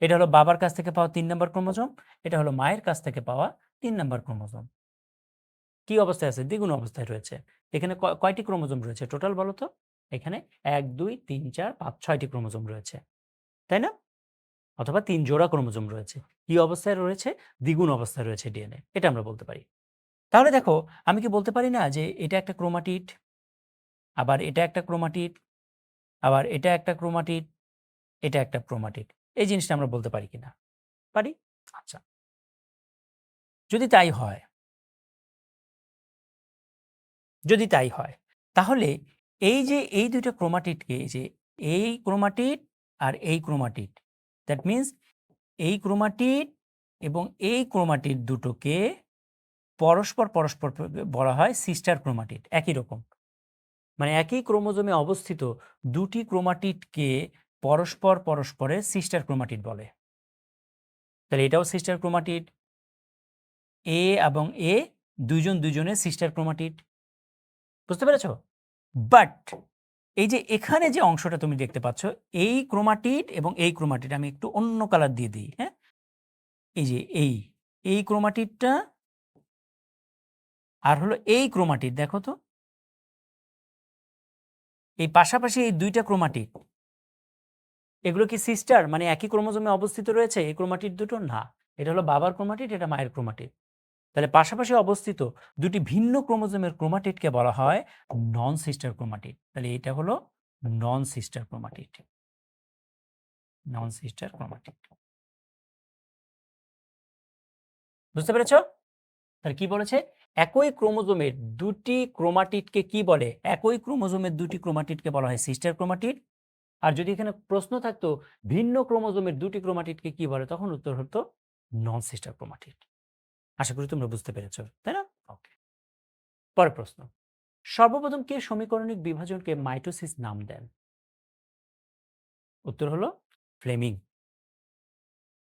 এটা হলো বাবার কাছ থেকে পাওয়া ৩ নাম্বার ক্রোমোজোম। এটা হলো মায়ের কাছ থেকে পাওয়া ৩ নাম্বার ক্রোমোজোম। কি অবস্থায় আছে? দ্বিগুণ অবস্থায় রয়েছে। এখানে কয়টি ক্রোমোজোম রয়েছে টোটাল বলো তো? এখানে ১, ২, ৩, ৪, ৫, ৬ টি ক্রোমোজোম রয়েছে। তাই না? অথবা ৩ জোড়া ক্রোমোজোম রয়েছে। কি অবস্থায় রয়েছে? দ্বিগুণ অবস্থায় রয়েছে ডিএনএ। এটা আমরা বলতে পারি। তাহলে দেখো আমি কি বলতে পারি না যে এটা একটা ক্রোমাটিড, আবার এটা একটা ক্রোমাটিড, আবার এটা একটা ক্রোমাটিড, এটা একটা ক্রোমাটিড। এই জিনিসটা আমরা বলতে পারি কিনা? পারি? আচ্ছা। যদি তাই হয় যদি তাই হয় তাহলে এই যে এই দুইটা ক্রোমাটিডকে যে এই ক্রোমাটিড আর এই ক্রোমাটিড, দ্যাট মিন্স এই ক্রোমাটিড এবং এই ক্রোমাটিড দুটোকে পরস্পর পরস্পর বলা হয় সিস্টার ক্রোমাটিড। একই রকম, মানে একই ক্রোমোজোমে অবস্থিত দুটি ক্রোমাটিডকে পরস্পর পরস্পরের সিস্টার ক্রোমাটিড বলে। তাহলে এটাও সিস্টার ক্রোমাটিড, এ এবং এ দুইজন দুইজনের সিস্টার ক্রোমাটিড। বুঝতে পেরেছ? বাট এই যে এখানে যে অংশটা তুমি দেখতে পাচ্ছ, এই ক্রোমাটিড এবং এই ক্রোমাটিড আমি একটু অন্য কালার দিয়ে দিই। হ্যাঁ, এই যে এই ক্রোমাটিডটা আর হলো এই ক্রোমাটিড, দেখো তো এই পাশাপাশি এই দুইটা ক্রোমাটিড, এগুলো কি সিস্টার, মানে একই ক্রোমোজোমে অবস্থিত রয়েছে এই ক্রোমাটিড দুটো? না, এটা হলো বাবার ক্রোমাটিড, এটা মায়ের ক্রোমাটিড। তাহলে পাশাপাশি অবস্থিত দুটি ভিন্ন ক্রোমোজোমের ক্রোমাটিডকে বলা হয় নন সিস্টার ক্রোমাটিড। তাহলে এটা হলো নন সিস্টার ক্রোমাটিড, নন সিস্টার ক্রোমাটিড। বুঝতে পেরেছ? তাহলে কি বলেছে? একই ক্রোমোজোমের দুটি ক্রোমাটিডকে কি বলে? একই ক্রোমোজোমের দুটি ক্রোমাটিডকে বলা হয় সিস্টার ক্রোমাটিড। আর যদি এখানে প্রশ্ন থাকতো ভিন্ন ক্রোমোজোমের দুটি ক্রোমাটিডকে কি বলে, তখন উত্তর হতো নন সিস্টার ক্রোমাটিড। আশা করি তোমরা বুঝতে পেরেছো, তাই না? ওকে, পরের প্রশ্ন। সর্বপ্রথম কে সমীকরণিক বিভাজনকে মাইটোসিস নাম দেন? উত্তর হলো ফ্লেমিং।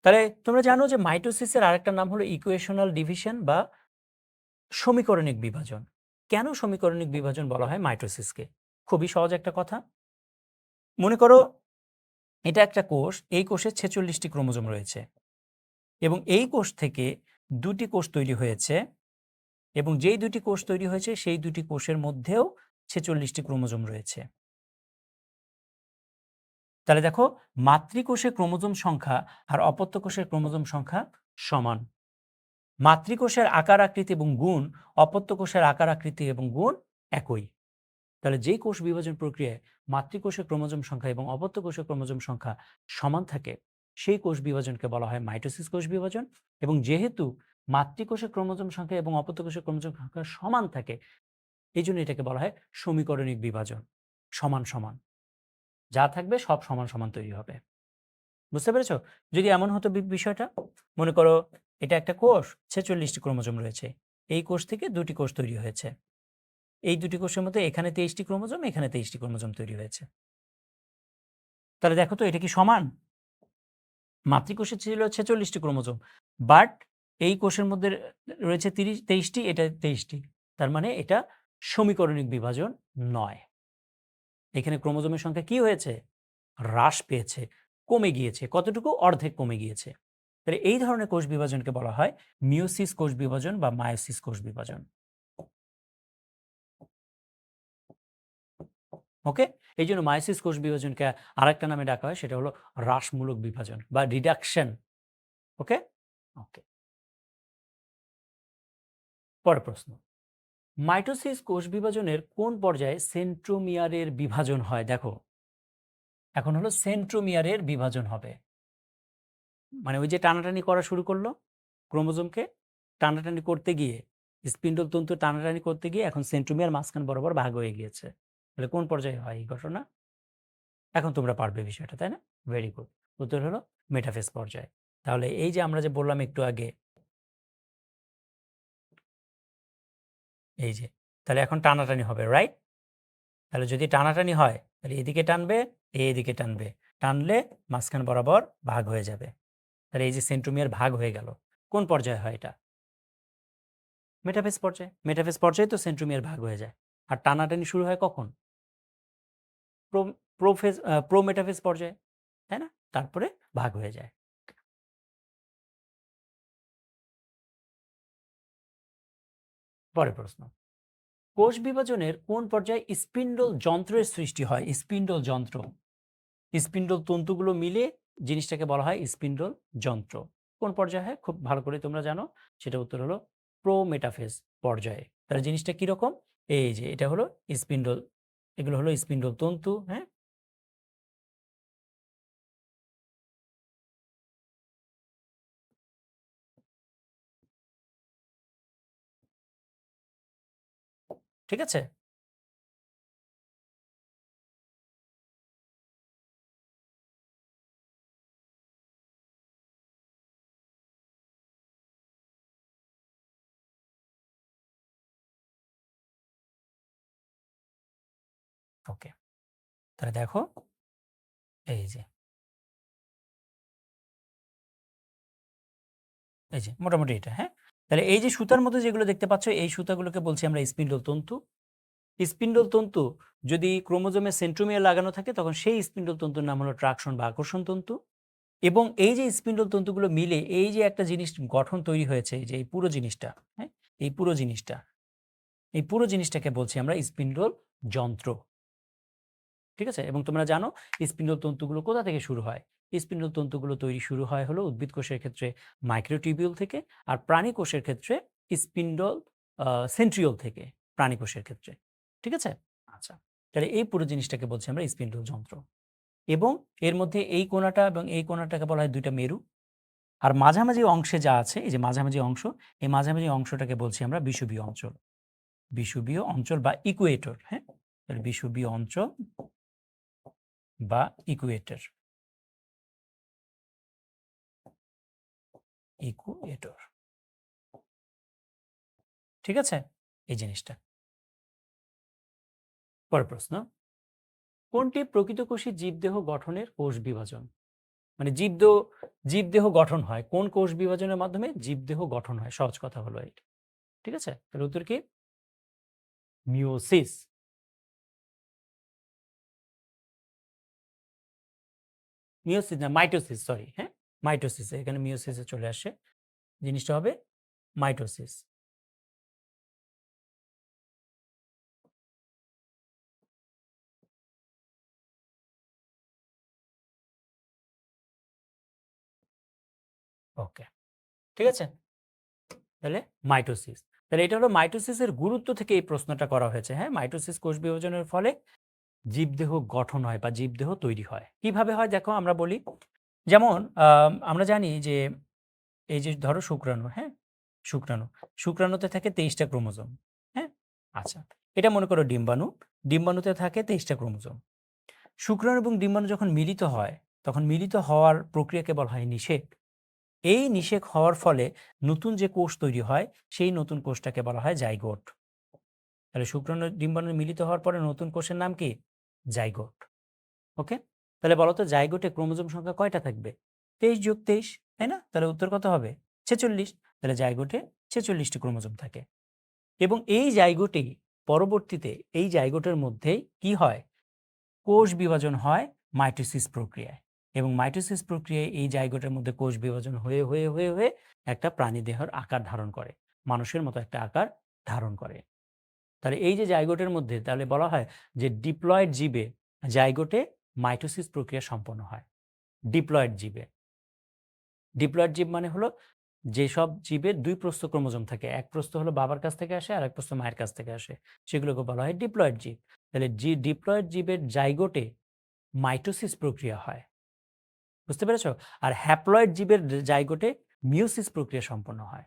তাহলে তোমরা জানো যে মাইটোসিসের আরেকটা নাম হলো ইকুয়েশনাল ডিভিশন বা সমীকরণিক বিভাজন। কেন সমীকরণিক বিভাজন বলা হয় মাইটোসিসকে? খুবই সহজ একটা কথা। মনে করো এটা একটা কোষ, এই কোষে 46টি ক্রোমোজোম রয়েছে এবং এই কোষ থেকে দুটি কোষ তৈরি হয়েছে এবং যেই দুটি কোষ তৈরি হয়েছে সেই দুটি কোষের মধ্যেও 46টি ক্রোমোজোম রয়েছে। তাহলে দেখো, মাতৃকোষের ক্রোমোজোম সংখ্যা আর অপত্য কোষের ক্রোমোজোম সংখ্যা সমান। মাতৃকোষের আকার আকৃতি এবং গুণ অপত্য কোষের আকার আকৃতি এবং গুণ একই। তাহলে যেই কোষ বিভাজন প্রক্রিয়ায় মাতৃকোষের ক্রোমোজোম সংখ্যা এবং অপত্য কোষের ক্রোমোজোম সংখ্যা সমান থাকে সেই কোষ বিভাজনকে বলা হয় মাইটোসিস কোষ বিভাজন। এবং যেহেতু মাতৃকোষের ক্রোমোজোম সংখ্যা এবং অপত্য কোষের ক্রোমোজোম সংখ্যা সমান থাকে, এই জন্য এটাকে বলা হয় সমীকরণিক বিভাজন। সমান সমান যা থাকবে সব সমান সমান তৈরি হবে। বুঝতে পেরেছ? যদি এমন হতো বিষয়টা, মনে করো এটা একটা কোষ, 46টি ক্রোমোজোম রয়েছে, এই কোষ থেকে দুটি কোষ তৈরি হয়েছে, এই দুটি কোষের মধ্যে এখানে 23টি ক্রোমোজোম, এখানে 23টি ক্রোমোজোম তৈরি হয়েছে। তাহলে দেখো তো এটা কি সমান? মাতৃকোষে ছিল 46টি ক্রোমোজোম, বাট এই কোষের মধ্যে রয়েছে 23টি, এটা 23টি। তার মানে এটা সমীকরণিক বিভাজন নয়। এখানে ক্রোমোজোমের সংখ্যা কি হয়েছে? হ্রাস পেয়েছে, কমে গিয়েছে। কতটুকু? অর্ধেক কমে গিয়েছে। তাহলে এই ধরনের কোষ বিভাজনকে বলা হয় মিওসিস কোষ বিভাজন বা মায়োসিস কোষ বিভাজন। ওকে, এই জন্য মায়োসিস কোষ বিভাজনকে আরেকটা নামে ডাকা হয়, সেটা হলো হ্রাসমূলক বিভাজন বা রিডাকশন। ওকে ওকে, পরের প্রশ্ন। মাইটোসিস কোষ বিভাজনের কোন পর্যায়ে সেন্ট্রোমিয়ারের বিভাজন হয়? দেখো, এখন হলো সেন্ট্রোমিয়ারের বিভাজন হবে। মানে ওই যে টানাটানি করা শুরু করলো ক্রোমোজোমকে, টানাটানি করতে গিয়ে স্পিন্ডল তন্তু টানাটানি করতে গিয়ে এখন সেন্ট্রোমিয়ার মাঝখান বরাবর ভাগ হয়ে গিয়েছে। তাহলে কোন পর্যায়ে হয় এই ঘটনা? এখন তোমরা পারবে বিষয়টা, তাই না? ভেরি গুড, উত্তর হলো মেটাফেজ পর্যায়ে। তাহলে এই যে আমরা যে বললাম একটু আগে, এই যে, তাহলে এখন টানাটানি হবে, রাইট? তাহলে যদি টানাটানি হয় তাহলে এদিকে টানবে, এইদিকে টানবে, টানলে মাঝখান বরাবর ভাগ হয়ে যাবে। তাহলে এই যে সেন্ট্রোমিয়ার ভাগ হয়ে গেল, কোন পর্যায়ে হয় এটা? মেটাফেজ পর্যায়ে। মেটাফেজ পর্যায়ে তো সেন্ট্রোমিয়ার ভাগ হয়ে যায়। আর টানাটানি শুরু হয় কখন? প্রো প্রোফেজ প্রোমেটাফেজ পর্যায়ে, তাই না? তারপরে ভাগ হয়ে যায়। পরের প্রশ্ন। কোষ বিভাজনের কোন পর্যায়ে স্পিন্ডল যন্ত্রের সৃষ্টি হয়? স্পিন্ডল যন্ত্র, স্পিন্ডল তন্তুগুলো মিলে জিনিসটাকে বলা হয় স্পিন্ডল যন্ত্র। কোন পর্যায়ে হয়? খুব ভালো করে তোমরা জানো, সেটা উত্তর হলো প্রোমেটাফেজ পর্যায়ে। তাহলে জিনিসটা কিরকম? এই যে এটা হলো স্পিন্ডল, এগুলো হলো স্পিন্ডল তন্তু, হ্যাঁ? ঠিক আছে? ওকে। তাহলে দেখো এই যে, এই যে মোটামুটি এটা, হ্যাঁ? তাহলে এই যে সুতার মধ্যে যেগুলো দেখতে পাচ্ছ এই সুতাগুলোকে বলছি আমরা স্পিন্ডল তন্তু। স্পিন্ডল তন্তু যদি ক্রোমোজোমে সেন্ট্রোমিয়ার লাগানো থাকে তখন সেই স্পিন্ডল তন্তুর নাম হলো ট্রাকশন বা আকর্ষণ তন্তু। এবং এই যে স্পিন্ডল তন্তুগুলো মিলে এই যে একটা জিনিস গঠন তৈরি হয়েছে, এই যে এই পুরো জিনিসটা, হ্যাঁ? এই পুরো জিনিসটা, এই পুরো জিনিসটাকে বলছি আমরা স্পিন্ডল যন্ত্র। ঠিক আছে? এবং তোমরা জানো স্পিন্ডল তন্তুগুলো কোথা থেকে শুরু হয়? স্পিন্ডল তন্তুগুলো তৈরি শুরু হয় হলো উদ্ভিদ কোষের ক্ষেত্রে মাইক্রোটিবিউল থেকে, আর প্রাণী কোষের ক্ষেত্রে স্পিন্ডল সেন্ট্রিওল থেকে, প্রাণী কোষের ক্ষেত্রে। ঠিক আছে? আচ্ছা। তাহলে এই পুরো জিনিসটাকে বলছি আমরা স্পিন্ডল যন্ত্র। এবং এর মধ্যে এই কোণাটা এবং এই কোণাটাকে বলা হয় ২ টা মেরু। আর মাঝামাঝি অংশে যা আছে, এই যে মাঝামাঝি অংশ, এই মাঝামাঝি অংশটাকে বলছি আমরা বিষুবীয় অঞ্চল। বিষুবীয় অঞ্চল বা ইকুয়েটর, হ্যাঁ? তাহলে বিষুবীয় অঞ্চল বা ইকুয়েটর, ইকুয়েটর। ঠিক আছে? এই জিনিসটা। পরের প্রশ্ন, কোনটি প্রকৃতকোষী জীবদেহ গঠনের কোষ বিভাজন? মানে জীবদেহ গঠন হয় কোন কোষ বিভাজনের মাধ্যমে? জীবদেহ গঠন হয়, সহজ কথা হলো এটা। ঠিক আছে? তাহলে উত্তর কি? মিওসিস। মিওসিস না, মাইটোসিস, সরি, হ্যাঁ? মাইটোসিস, এখানে মিওসিসে চলে আসে। জিনিসটা হবে মাইটোসিস। ওকে। ঠিক আছে? তাহলে মাইটোসিস। তাহলে এটা হলো মাইটোসিসের গুরুত্ব থেকে এই প্রশ্নটা করা হয়েছে, হ্যাঁ? মাইটোসিস কোষ বিভাজনের ফলে জীবদেহ গঠন হয় বা জীবদেহ তৈরি হয়। কিভাবে হয় দেখো আমরা বলি। যেমন আমরা জানি যে এই যে ধরো শুক্রাণু, হ্যাঁ? শুক্রাণু। শুক্রাণুতে থাকে ২৩ টা ক্রোমোজোম, হ্যাঁ? আচ্ছা। এটা মনে করো ডিম্বাণু। ডিম্বাণুতে থাকে ২৩ টা ক্রোমোজোম। শুক্রাণু এবং ডিম্বাণু যখন মিলিত হয়, তখন মিলিত হওয়ার প্রক্রিয়াকে বলা হয় নিষেক। এই নিষেক হওয়ার ফলে নতুন যে কোষ তৈরি হয়, সেই নতুন কোষটাকে বলা হয় জাইগোট। তাহলে শুক্রাণু ডিম্বাণু মিলিত হওয়ার পরে নতুন কোষের নাম কি? জাইগোট। ওকে? তাহলে বলো তো জাইগোটে ক্রোমোজোম সংখ্যা কয়টা থাকবে? ২৩ যোগ ২৩, তাই না? তাহলে উত্তর কত হবে? ৪৬। তাহলে জাইগোটে ৪৬ টি ক্রোমোজোম থাকে। এবং এই জাইগোটেই পরবর্তীতে এই জাইগোটের মধ্যেই কি হয়? কোষ বিভাজন হয় মাইটোসিস প্রক্রিয়ায়। এবং মাইটোসিস প্রক্রিয়ায় এই জাইগোটের মধ্যে কোষ বিভাজন হয়ে একটা প্রাণীদেহের আকার ধারণ করে। মানুষের মতো একটা আকার ধারণ করে। তাহলে এই যে জাইগোটের মধ্যে তাহলে বলা হয় যে ডিপ্লয়েড জীবে জাইগোটে মাইটোসিস প্রক্রিয়া সম্পন্ন হয়। ডিপ্লয়েড জীবে। ডিপ্লয়েড জীব মানে হলো যেসব জীবের ২ প্রস্থ ক্রোমোজোম থাকে। এক প্রস্থ হলো বাবার কাছ থেকে আসে, আরেক প্রস্থ মায়ের কাছ থেকে আসে। সেগুলোকে বলা হয় ডিপ্লয়েড জীব। তাহলে ডিপ্লয়েড জীবের জাইগোটে মাইটোসিস প্রক্রিয়া হয়। বুঝতে পেরেছ? আর হ্যাপ্লয়েড জীবের জাইগোটে মিওসিস প্রক্রিয়া সম্পন্ন হয়।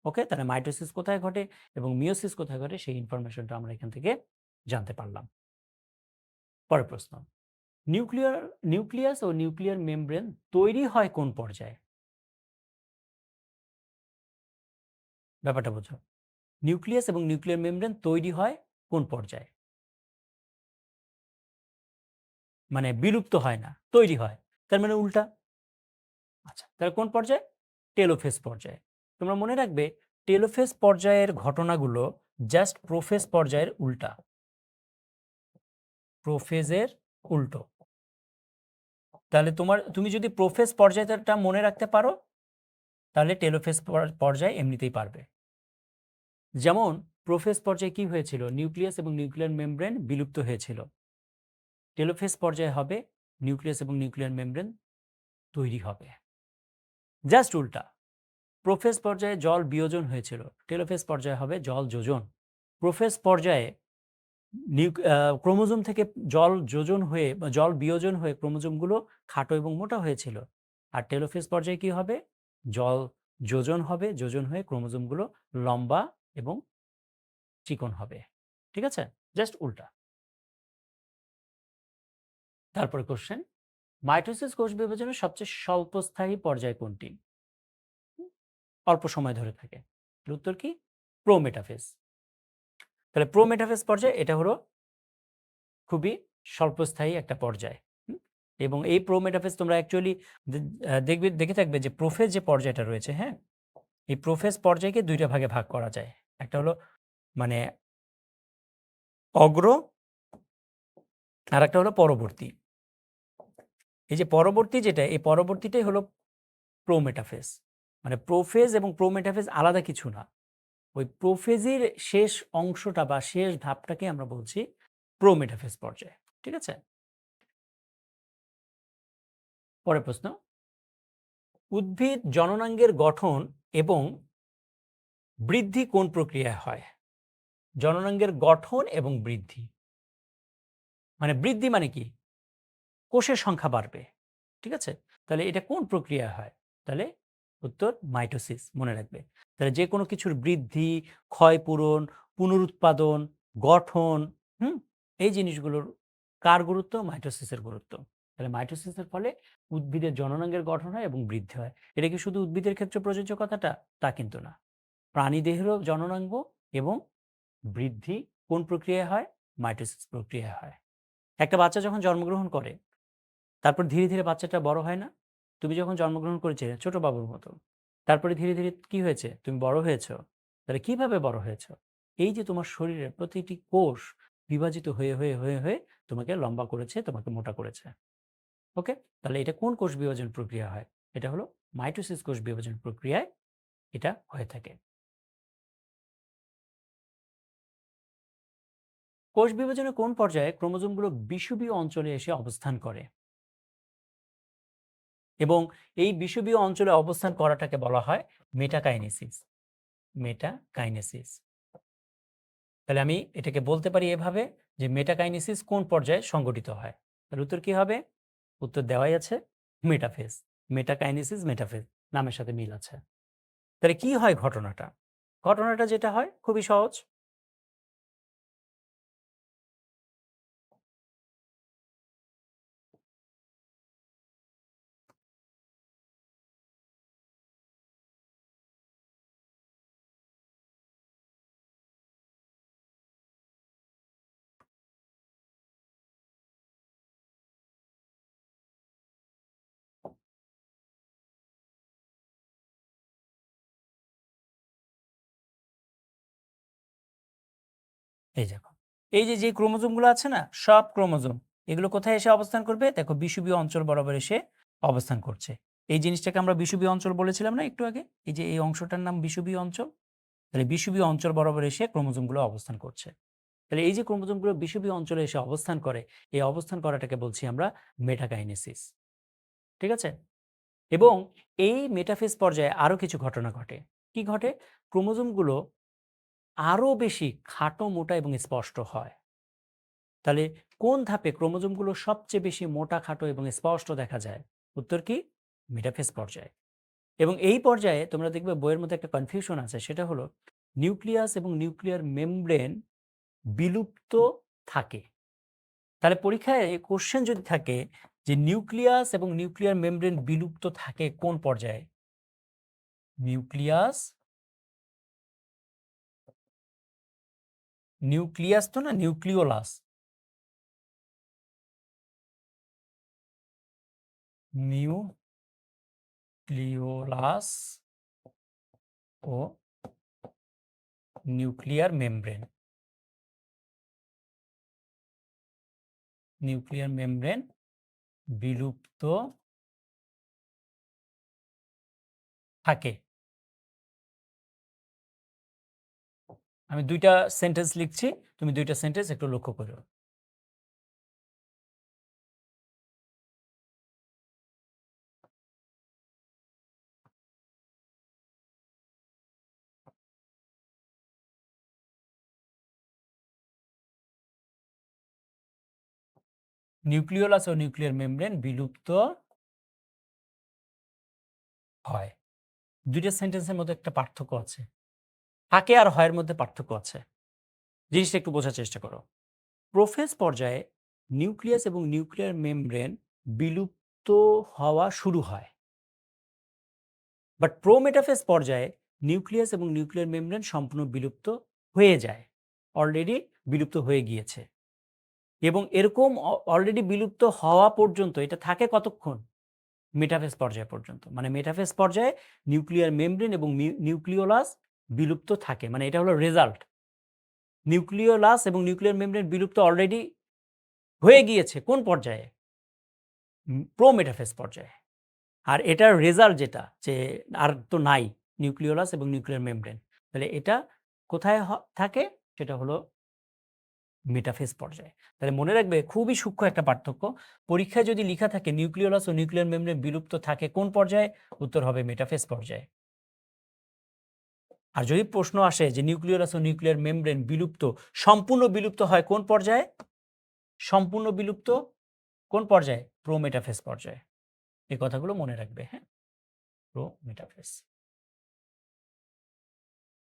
ওকে? তাহলে মাইটোসিস কোথায় ঘটে এবং মিওসিস কোথায় ঘটে সেই ইনফরমেশনটা আমরা এখান থেকে জানতে পারলাম। পরের প্রশ্ন। নিউক্লিয়াস ও নিউক্লিয়ার মেমব্রেন তৈরি হয় কোন পর্যায়ে? ব্যাপারটা বোঝো। নিউক্লিয়াস এবং নিউক্লিয়ার মেমব্রেন তৈরি হয় কোন পর্যায়ে? মানে বিলুপ্ত হয় না, তৈরি হয়। তার মানে উল্টা। আচ্ছা, তাহলে কোন পর্যায়ে? টেলোফেজ পর্যায়ে। তোমরা মনে রাখবে টেলোফেজ পর্যায়ের ঘটনাগুলো জাস্ট প্রোফেজ পর্যায়ের উল্টা। প্রোফেজের উল্টো। তাহলে তুমি যদি প্রোফেজ পর্যায়টা মনে রাখতে পারো, তাহলে টেলোফেজ পর্যায়ে এমনিতেই পারবে। যেমন প্রোফেজ পর্যায়ে কি হয়েছিল? নিউক্লিয়াস এবং নিউক্লিয়ার মেমব্রেন বিলুপ্ত হয়েছিল। টেলোফেজ পর্যায়ে হবে নিউক্লিয়াস এবং নিউক্লিয়ার মেমব্রেন তৈরি হবে। জাস্ট উল্টা। প্রোফেজ পর্যায়ে জল বিয়োজন হয়েছিল, টেলোফেজ পর্যায়ে হবে জল যোজন। প্রোফেজ পর্যায়ে ক্রোমোজোম থেকে জল যোজন হয়ে বা জল বিয়োজন হয়ে ক্রোমোজোমগুলো খাটো এবং মোটা হয়েছিল। আর টেলোফেজ পর্যায়ে কি হবে? জল যোজন হবে, যোজন হয়ে ক্রোমোজোমগুলো লম্বা এবং চিকন হবে। ঠিক আছে? জাস্ট উল্টা। তারপরে কোশ্চেন, মাইটোসিস কোষ বিভাজনের সবচেয়ে স্বল্পস্থায়ী পর্যায় কোনটি? হুম, অল্প সময় ধরে থাকে। এর উত্তর কি? প্রোমেটাফেজ। তাহলে প্রোমেটাফেজ পর্যায় এটা হলো খুবই স্বল্পস্থায়ী একটা পর্যায়। হুম? এবং এই প্রোমেটাফেজ তোমরা অ্যাকচুয়ালি দেখে থাকবে যে প্রোফেজ যে পর্যায়টা রয়েছে, হ্যাঁ? এই প্রোফেজ পর্যায়কে ২ টা ভাগে ভাগ করা যায়। একটা হলো মানে অগ্র, আরেকটা হলো পরবর্তী। এই যে পরবর্তী যেটা, এই পরবর্তীটাই হলো প্রোমেটাফেজ। মানে প্রোফেজ এবং প্রোমেটাফেজ আলাদা কিছু না। ওই প্রোফেজের শেষ অংশটা বা শেষ ধাপটাকে আমরা বলছি প্রোমেটাফেজ পর্যায়। ঠিক আছে? পরের প্রশ্ন, উদ্ভিদ জননাঙ্গের গঠন এবং বৃদ্ধি কোন প্রক্রিয়ায় হয়? জননাঙ্গের গঠন এবং বৃদ্ধি। মানে বৃদ্ধি মানে কি? কোষের সংখ্যা বাড়বে। ঠিক আছে? তাহলে এটা কোন প্রক্রিয়ায় হয়? তাহলে উত্তর মাইটোসিস, মনে রাখবে। তাহলে যে কোনো কিছুর বৃদ্ধি, ক্ষয়পূরণ, পুনরুৎপাদন, গঠন, হুম? এই জিনিসগুলোর কার গুরুত্ব? মাইটোসিসের গুরুত্ব। তাহলে মাইটোসিসের ফলে উদ্ভিদের জননাঙ্গের গঠন হয় এবং বৃদ্ধি হয়। এটা কি শুধু উদ্ভিদের ক্ষেত্রে প্রযোজ্য কথাটা? তা কিন্তু না। প্রাণীদেহেরও জননাঙ্গ এবং বৃদ্ধি কোন প্রক্রিয়ায় হয়? মাইটোসিস প্রক্রিয়ায় হয়। একটা বাচ্চা যখন জন্মগ্রহণ করে, তারপর ধীরে, ধীরে বাচ্চাটা বড় হয় না? তুমি যখন জন্মগ্রহণ করেছিলে ছোট বাবুর মতো। তারপরে ধীরে, ধীরে কি হয়েছে? তুমি বড় হয়েছ। তাহলে কিভাবে বড় হয়েছ? এই যে তোমার শরীরের প্রতিটি কোষ বিভাজিত হয়ে তোমাকে লম্বা করেছে, তোমাকে মোটা করেছে। ওকে? তাহলে এটা কোন কোষ বিভাজন প্রক্রিয়া হয়? এটা হলো মাইটোসিস কোষ বিভাজন প্রক্রিয়ায় এটা হয়ে থাকে। কোষ বিভাজনের কোন পর্যায়ে ক্রোমোজোমগুলো বিষুবীয় অঞ্চলে এসে অবস্থান করে? এবং এই বিষুবীয় অঞ্চলে অবস্থান করাটাকে বলা হয় মেটাকাইনেসিস। মেটাকাইনেসিস। তাহলে আমি এটাকে বলতে পারি এভাবে যে মেটাকাইনেসিস কোন পর্যায়ে সংঘটিত হয়? তার উত্তর কি হবে? উত্তর দেওয়াই আছে, মেটাফেজ। মেটাকাইনেসিস, মেটাফেজ নামের সাথে মিল আছে। তাহলে কি হয় ঘটনাটা? ঘটনাটা যেটা হয় খুবই সহজ। এই দেখো, এই যে ক্রোমোজোমগুলো আছে না, সব ক্রোমোজোম এগুলো কোথায় এসে অবস্থান করবে? দেখো বিষুবীয় অঞ্চল বরাবর এসে অবস্থান করছে। এই জিনিসটাকে আমরা বিষুবীয় অঞ্চল বলেছিলাম না একটু আগে? এই যে এই অংশটার নাম বিষুবীয় অঞ্চল। তাহলে বিষুবীয় অঞ্চল বরাবর এসে ক্রোমোজোমগুলো অবস্থান করছে। তাহলে এই যে ক্রোমোজোমগুলো বিষুবীয় অঞ্চলে এসে অবস্থান করে, এই অবস্থান করাটাকে বলছি আমরা মেটাকাইনেসিস। ঠিক আছে? এবং এই মেটাফেজ পর্যায়ে আরো কিছু ঘটনা ঘটে। কি ঘটে? ক্রোমোজোমগুলো আরো বেশি খাটো, মোটা এবং স্পষ্ট হয়। তাহলে কোন ধাপে ক্রোমোজোমগুলো সবচেয়ে বেশি মোটা, খাটো এবং স্পষ্ট দেখা যায়? উত্তর কি? মেটাফেজ পর্যায়ে। এবং এই পর্যায়ে তোমরা দেখবে বইয়ের মধ্যে একটা কনফিউশন আছে, সেটা হলো নিউক্লিয়াস এবং নিউক্লিয়ার মেমব্রেন বিলুপ্ত থাকে। তাহলে পরীক্ষায় কোশ্চেন যদি থাকে যে নিউক্লিয়াস এবং নিউক্লিয়ার মেমব্রেন বিলুপ্ত থাকে কোন পর্যায়ে? নিউক্লিয়াস, নিউক্লিয়াস তো না, নিউক্লিওলাস। নিউক্লিওলাস ও নিউক্লিয়ার মেমব্রেন। নিউক্লিয়ার মেমব্রেন বিলুপ্ত থাকে। আমি ২ টা সেন্টেন্স লিখছি, তুমি ২ টা সেন্টেন্স একটু লক্ষ্য করো। নিউক্লিওলাস ও নিউক্লিয়ার মেমব্রেন বিলুপ্ত হয়। ২ টা সেন্টেন্সের মধ্যে একটা পার্থক্য আছে। থাকে আর হয়ের মধ্যে পার্থক্য আছে। জিনিসটা একটু বোঝার চেষ্টা করো। প্রোফেজ পর্যায়ে নিউক্লিয়াস এবং নিউক্লিয়ার মেমব্রেন বিলুপ্ত হওয়া শুরু হয়, বাট প্রোমেটাফেজ পর্যায়ে নিউক্লিয়াস এবং নিউক্লিয়ার মেমব্রেন সম্পূর্ণ বিলুপ্ত হয়ে যায়, অলরেডি বিলুপ্ত হয়ে গিয়েছে। এবং এরকম অলরেডি বিলুপ্ত হওয়া পর্যন্ত এটা থাকে কতক্ষণ? মেটাফেজ পর্যায় পর্যন্ত। মানে মেটাফেজ পর্যায়ে নিউক্লিয়ার মেমব্রেন এবং নিউক্লিওলাস বিলুপ্ত থাকে, মানে এটা হলো রেজাল্ট। নিউক্লিওলাস এবং নিউক্লিয়ার মেমব্রেন বিলুপ্ত অলরেডি হয়ে গিয়েছে কোন পর্যায়ে? প্রোমেটাফেজ পর্যায়ে। আর এটার রেজাল্ট যেটা যে আর তো নাই নিউক্লিওলাস এবং নিউক্লিয়ার মেমব্রেন, তাহলে এটা কোথায় থাকে? সেটা হলো মেটাফেজ পর্যায়ে। তাহলে মনে রাখবে, খুবই সূক্ষ্ম একটা পার্থক্য। পরীক্ষায় যদি লেখা থাকে নিউক্লিওলাস ও নিউক্লিয়ার মেমব্রেন বিলুপ্ত থাকে কোন পর্যায়ে, উত্তর হবে মেটাফেজ পর্যায়ে। আর যদি প্রশ্ন আসে যে নিউক্লিওলাস ও নিউক্লিয়ার মেমব্রেন বিলুপ্ত, সম্পূর্ণ বিলুপ্ত হয় কোন পর্যায়ে? সম্পূর্ণ বিলুপ্ত কোন পর্যায়ে? প্রোমেটাফেজ পর্যায়ে। এই কথাগুলো মনে রাখবে। হ্যাঁ, প্রোমেটাফেজ।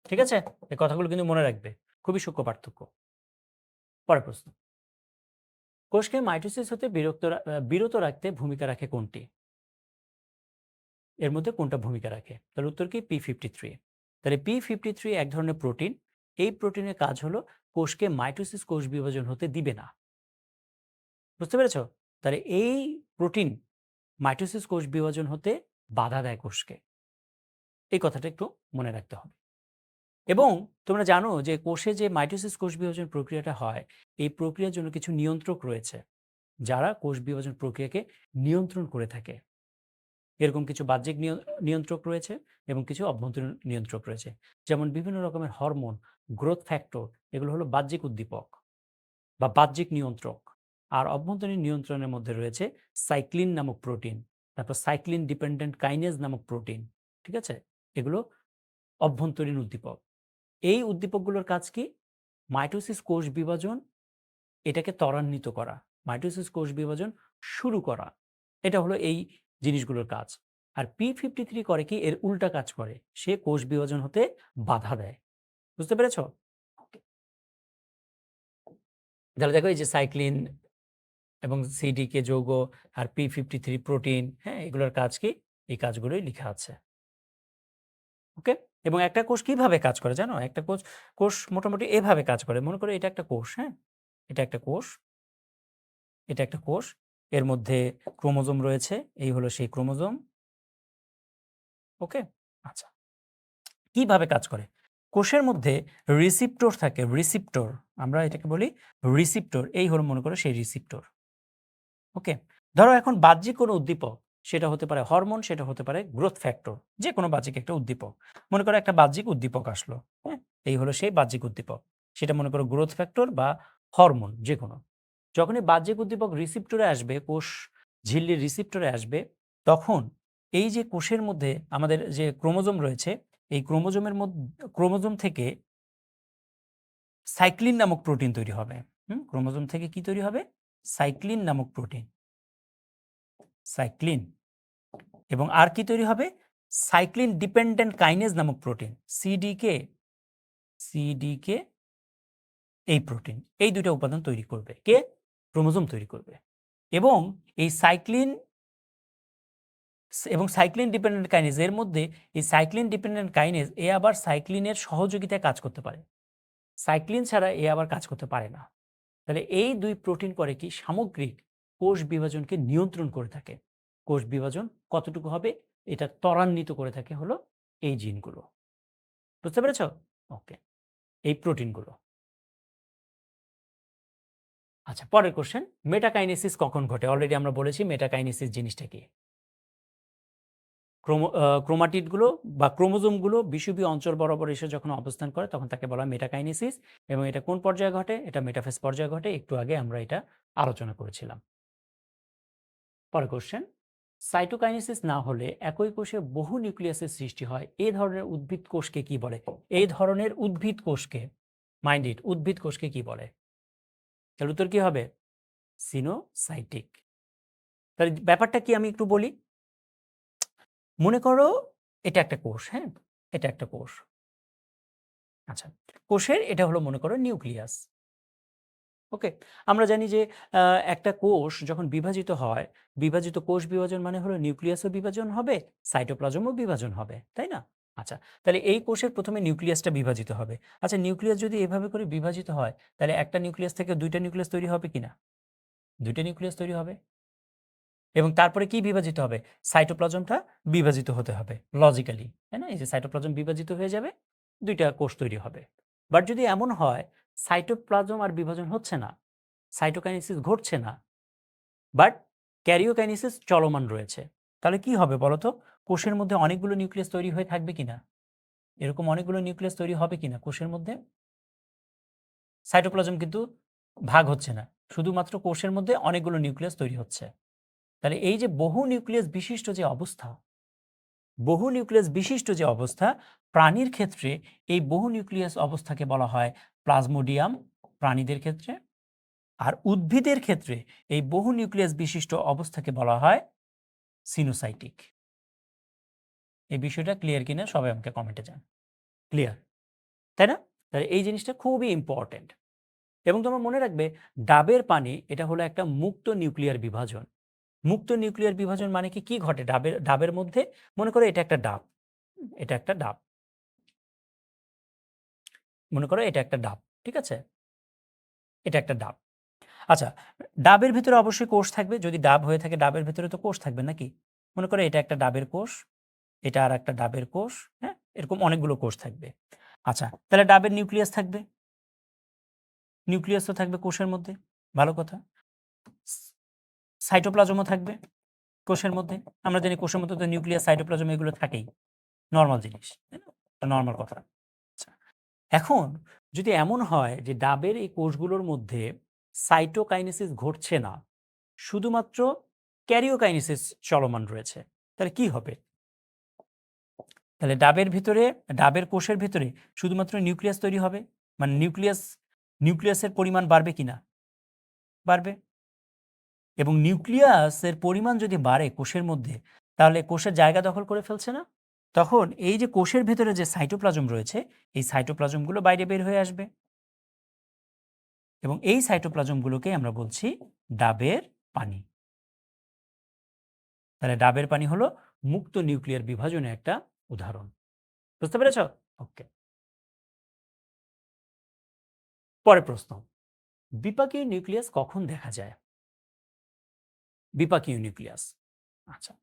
ঠিক আছে, এই কথাগুলো কিন্তু মনে রাখবে, খুবই সূক্ষ্ম পার্থক্য। পরের প্রশ্ন, কোষকে মাইটোসিস হতে বিরত রাখতে ভূমিকা রাখে কোনটি? এর মধ্যে কোনটা ভূমিকা রাখে? তাহলে উত্তর কি? P53। তাহলে P53 এক ধরনের প্রোটিন। এই প্রোটিনের কাজ হলো কোষকে মাইটোসিস, কোষ বিভাজন হতে দিবে না। বুঝতে পেরেছ? তাহলে এই প্রোটিন মাইটোসিস, কোষ বিভাজন হতে বাধা দেয় কোষকে। এই কথাটা একটু মনে রাখতে হবে। এবং তোমরা জানো যে কোষে যে মাইটোসিস, কোষ বিভাজন প্রক্রিয়াটা হয়, এই প্রক্রিয়ার জন্য কিছু নিয়ন্ত্রক রয়েছে যারা কোষ বিভাজন প্রক্রিয়াকে নিয়ন্ত্রণ করে থাকে। এরকম কিছু বাহ্যিক নিয়ন্ত্রক রয়েছে এবং কিছু অভ্যন্তরীণ নিয়ন্ত্রক রয়েছে। যেমন বিভিন্ন রকমের হরমোন, গ্রোথ ফ্যাক্টর, এগুলো হলো বাহ্যিক উদ্দীপক বা বাহ্যিক নিয়ন্ত্রক। আর অভ্যন্তরীণ নিয়ন্ত্রণের মধ্যে রয়েছে সাইক্লিন নামক প্রোটিন, তারপর সাইক্লিন ডিপেন্ডেন্ট কাইনেজ নামক প্রোটিন। ঠিক আছে, এগুলো অভ্যন্তরীণ উদ্দীপক। এই উদ্দীপকগুলোর কাজ কি? মাইটোসিস, কোষ বিভাজন এটাকে ত্বরান্বিত করা, মাইটোসিস, কোষ বিভাজন শুরু করা। এটা হলো এই জিনিসগুলোর কাজ। আর P53 করে কি? এর উল্টা কাজ করে, সে কোষ বিভাজন হতে বাধা দেয়। বুঝতে পেরেছ? তাহলে দেখো, এই যে সাইক্লিন এবং সিডিকে যৌগ আর P53 প্রোটিন, হ্যাঁ, এগুলোর কাজ কি? এই কাজগুলোই লেখা আছে। ওকে। এবং একটা কোষ কিভাবে কাজ করে জানো? একটা কোষ কোষ মোটামুটি এভাবে কাজ করে। মনে করো এটা একটা কোষ, হ্যাঁ, এটা একটা কোষ, এটা একটা কোষ। এর মধ্যে ক্রোমোজোম রয়েছে, এই হলো সেই ক্রোমোজোম। ওকে, আচ্ছা, কিভাবে কাজ করে? কোষের মধ্যে রিসিপ্টর থাকে, রিসিপ্টর, আমরা এটাকে বলি রিসিপ্টর। এই হলো মনে করো সেই রিসিপ্টর। ওকে, ধরো এখন বাহ্যিক কোনো উদ্দীপক, সেটা হতে পারে হরমোন, সেটা হতে পারে গ্রোথ ফ্যাক্টর, যে কোনো বাহ্যিক একটা উদ্দীপক। মনে করো একটা বাহ্যিক উদ্দীপক আসলো, হ্যাঁ, এই হলো সেই বাহ্যিক উদ্দীপক। সেটা মনে করো গ্রোথ ফ্যাক্টর বা হরমোন, যে কোনো। যখনই বাহ্যিক উদ্দীপক রিসিপ্টরে আসবে, কোষ ঝিল্লির রিসিপ্টরে আসবে, তখন এই যে কোষের মধ্যে আমাদের যে ক্রোমোজোম রয়েছে, এই ক্রোমোজোমের মধ্যে, ক্রোমোজোম থেকে সাইক্লিন নামক প্রোটিন তৈরি হবে। ক্রোমোজোম থেকে কি তৈরি হবে? সাইক্লিন নামক প্রোটিন, সাইক্লিন। এবং আর কি তৈরি হবে? সাইক্লিন ডিপেন্ডেন্ট কাইনেজ নামক প্রোটিন, সিডিকে। সিডিকে এই প্রোটিন, এই দুটো উপাদান তৈরি করবে কে? ক্রোমোজোম তৈরি করবে। এবং এই সাইক্লিন এবং সাইক্লিন ডিপেন্ডেন্ট কাইনেজ এর মধ্যে, এই সাইক্লিন ডিপেন্ডেন্ট কাইনেজ এ আবার সাইক্লিনের সহযোগিতায় কাজ করতে পারে। সাইক্লিন ছাড়া এ আবার কাজ করতে পারে না। তাহলে এই দুই প্রোটিন করে কি? সামগ্রিক কোষ বিভাজনকে নিয়ন্ত্রণ করে থাকে। কোষ বিভাজন কতটুকু হবে এটা ত্বরান্বিত করে থাকে হলো এই জিনগুলো। বুঝতে পেরেছ? ওকে, এই প্রোটিনগুলো। আচ্ছা, পরের কোশ্চেন, মেটাকাইনেসিস কখন ঘটে? অলরেডি আমরা বলেছি মেটাকাইনেসিস জিনিসটা কি। ক্রোমাটিডগুলো বা ক্রোমোজোমগুলো বিষুবীয় অঞ্চল বরাবর এসে যখন অবস্থান করে, তখন তাকে বলা হয় মেটাকাইনেসিস। এবং এটা কোন পর্যায়ে ঘটে? এটা মেটাফেজ পর্যায়ে ঘটে। একটু আগে আমরা এটা আলোচনা করেছিলাম। পরের কোশ্চেন, সাইটোকাইনেসিস না হলে একই কোষে বহু নিউক্লিয়াসের সৃষ্টি হয়, এই ধরনের উদ্ভিদ কোষকে কি বলে? এই ধরনের উদ্ভিদ কোষকে, মাইন্ড ইট, উদ্ভিদ কোষকে কি বলে? তাহলে উত্তর কি হবে? সিনোসাইটিক। তাহলে ব্যাপারটা কি আমি একটু বলি। মনে করো এটা একটা কোষ, হ্যাঁ, এটা একটা কোষ। আচ্ছা, কোষের এটা হলো মনে করো নিউক্লিয়াস। ওকে? আমরা জানি যে একটা কোষ যখন বিভাজিত হয়, বিভাজিত কোষ বিভাজন মানে হলো নিউক্লিয়াসও বিভাজন হবে, সাইটোপ্লাজমও বিভাজন হবে, তাই না? আচ্ছা, তাহলে এই কোষের ১ম এ নিউক্লিয়াসটা বিভাজিত হবে। আচ্ছা, নিউক্লিয়াস যদি এভাবে করে বিভাজিত হয়, তাহলে একটা নিউক্লিয়াস থেকে ২ টা নিউক্লিয়াস তৈরি হবে কিনা? ২ টা নিউক্লিয়াস তৈরি হবে এবং তারপরে কি বিভাজিত হবে? সাইটোপ্লাজমটা বিভাজিত হতে হবে লজিক্যালি, তাই না? এই যে সাইটোপ্লাজম বিভাজিত হয়ে যাবে, ২ টা কোষ তৈরি হবে। বাট যদি এমন হয় সাইটোপ্লাজম আর বিভাজন হচ্ছে না, সাইটোকাইনেসিস ঘটছে না, বাট ক্যারিওকাইনেসিস চলমান রয়েছে। তাহলে কি হবে বলো তো? কোষের মধ্যে অনেকগুলো নিউক্লিয়াস তৈরি হয়ে থাকবে কিনা? এরকম অনেকগুলো নিউক্লিয়াস তৈরি হবে কিনা কোষের মধ্যে? সাইটোপ্লাজম কিন্তু ভাগ হচ্ছে না। শুধুমাত্র কোষের মধ্যে অনেকগুলো নিউক্লিয়াস তৈরি হচ্ছে। তাহলে এই যে বহু নিউক্লিয়াস বিশিষ্ট যে অবস্থা, বহু নিউক্লিয়াস বিশিষ্ট যে অবস্থা, প্রাণীর ক্ষেত্রে এই বহু নিউক্লিয়াস অবস্থাকে বলা হয় প্লাজমোডিয়াম প্রাণীদের ক্ষেত্রে। আর উদ্ভিদের ক্ষেত্রে এই বহু নিউক্লিয়াস বিশিষ্ট অবস্থাকে বলা হয় সিনোসাইটিক। এই বিষয়টা ক্লিয়ার কিনা সবাই আমাকে কমেন্টে জানান। ক্লিয়ার, তাই না? তাহলে এই জিনিসটা খুবই ইম্পর্টেন্ট এবং তোমরা মনে রাখবে ডাবের পানি এটা হলো একটা মুক্ত নিউক্লিয়ার বিভাজন। মুক্ত নিউক্লিয়ার বিভাজন মানে কি ঘটে ডাবের ডাবের মধ্যে? মনে করো এটা একটা ডাব, এটা একটা ডাব, মনে করো এটা একটা ডাব, ঠিক আছে? এটা একটা ডাব। আচ্ছা, ডাবের ভিতরে অবশ্যই কোষ থাকবে। যদি ডাব হয়ে থাকে ডাবের ভেতরে তো কোষ থাকবে নাকি? মনে করো এটা একটা ডাবের কোষ, এটা আর একটা ডাবের কোষ, হ্যাঁ? এরকম অনেকগুলো কোষ থাকবে। আচ্ছা, তাহলে ডাবের নিউক্লিয়াস থাকবে। নিউক্লিয়াস তো থাকবে কোষের মধ্যে, ভালো কথা। সাইটোপ্লাজমও থাকবে কোষের মধ্যে। আমরা জানি কোষের মধ্যে তো নিউক্লিয়াস, সাইটোপ্লাজম এগুলো থাকেই। নরমাল জিনিস, তাই না? নরমাল কথা। আচ্ছা, এখন যদি এমন হয় যে ডাবের এই কোষগুলোর মধ্যে সাইটোকাইনেসিস ঘটছে না, শুধুমাত্র ক্যারিওকাইনেসিস চলমান রয়েছে, তাহলে কি হবে? তাহলে ডাবের ভিতরে, ডাবের কোষের ভিতরে শুধুমাত্র নিউক্লিয়াস তৈরি হবে, মানে নিউক্লিয়াসের পরিমাণ বাড়বে কিনা? বাড়বে। এবং নিউক্লিয়াসের পরিমাণ যদি বাড়ে কোষের মধ্যে, তাহলে কোষের জায়গা দখল করে ফেলছে না? তখন এই যে কোষের ভেতরে যে সাইটোপ্লাজম রয়েছে, এই সাইটোপ্লাজমগুলো বাইরে বের হয়ে আসবে এবং এই সাইটোপ্লাজমগুলোকে আমরা বলছি ডাবের পানি। তাহলে ডাবের পানি হলো মুক্ত নিউক্লিয়ার বিভাজনের একটা উদাহরণ। বুঝতে পেরেছ? ওকে। পরের প্রশ্ন, বিপাকীয় নিউক্লিয়াস কখন দেখা যায়? বিপাকীয় নিউক্লিয়াস। আচ্ছা,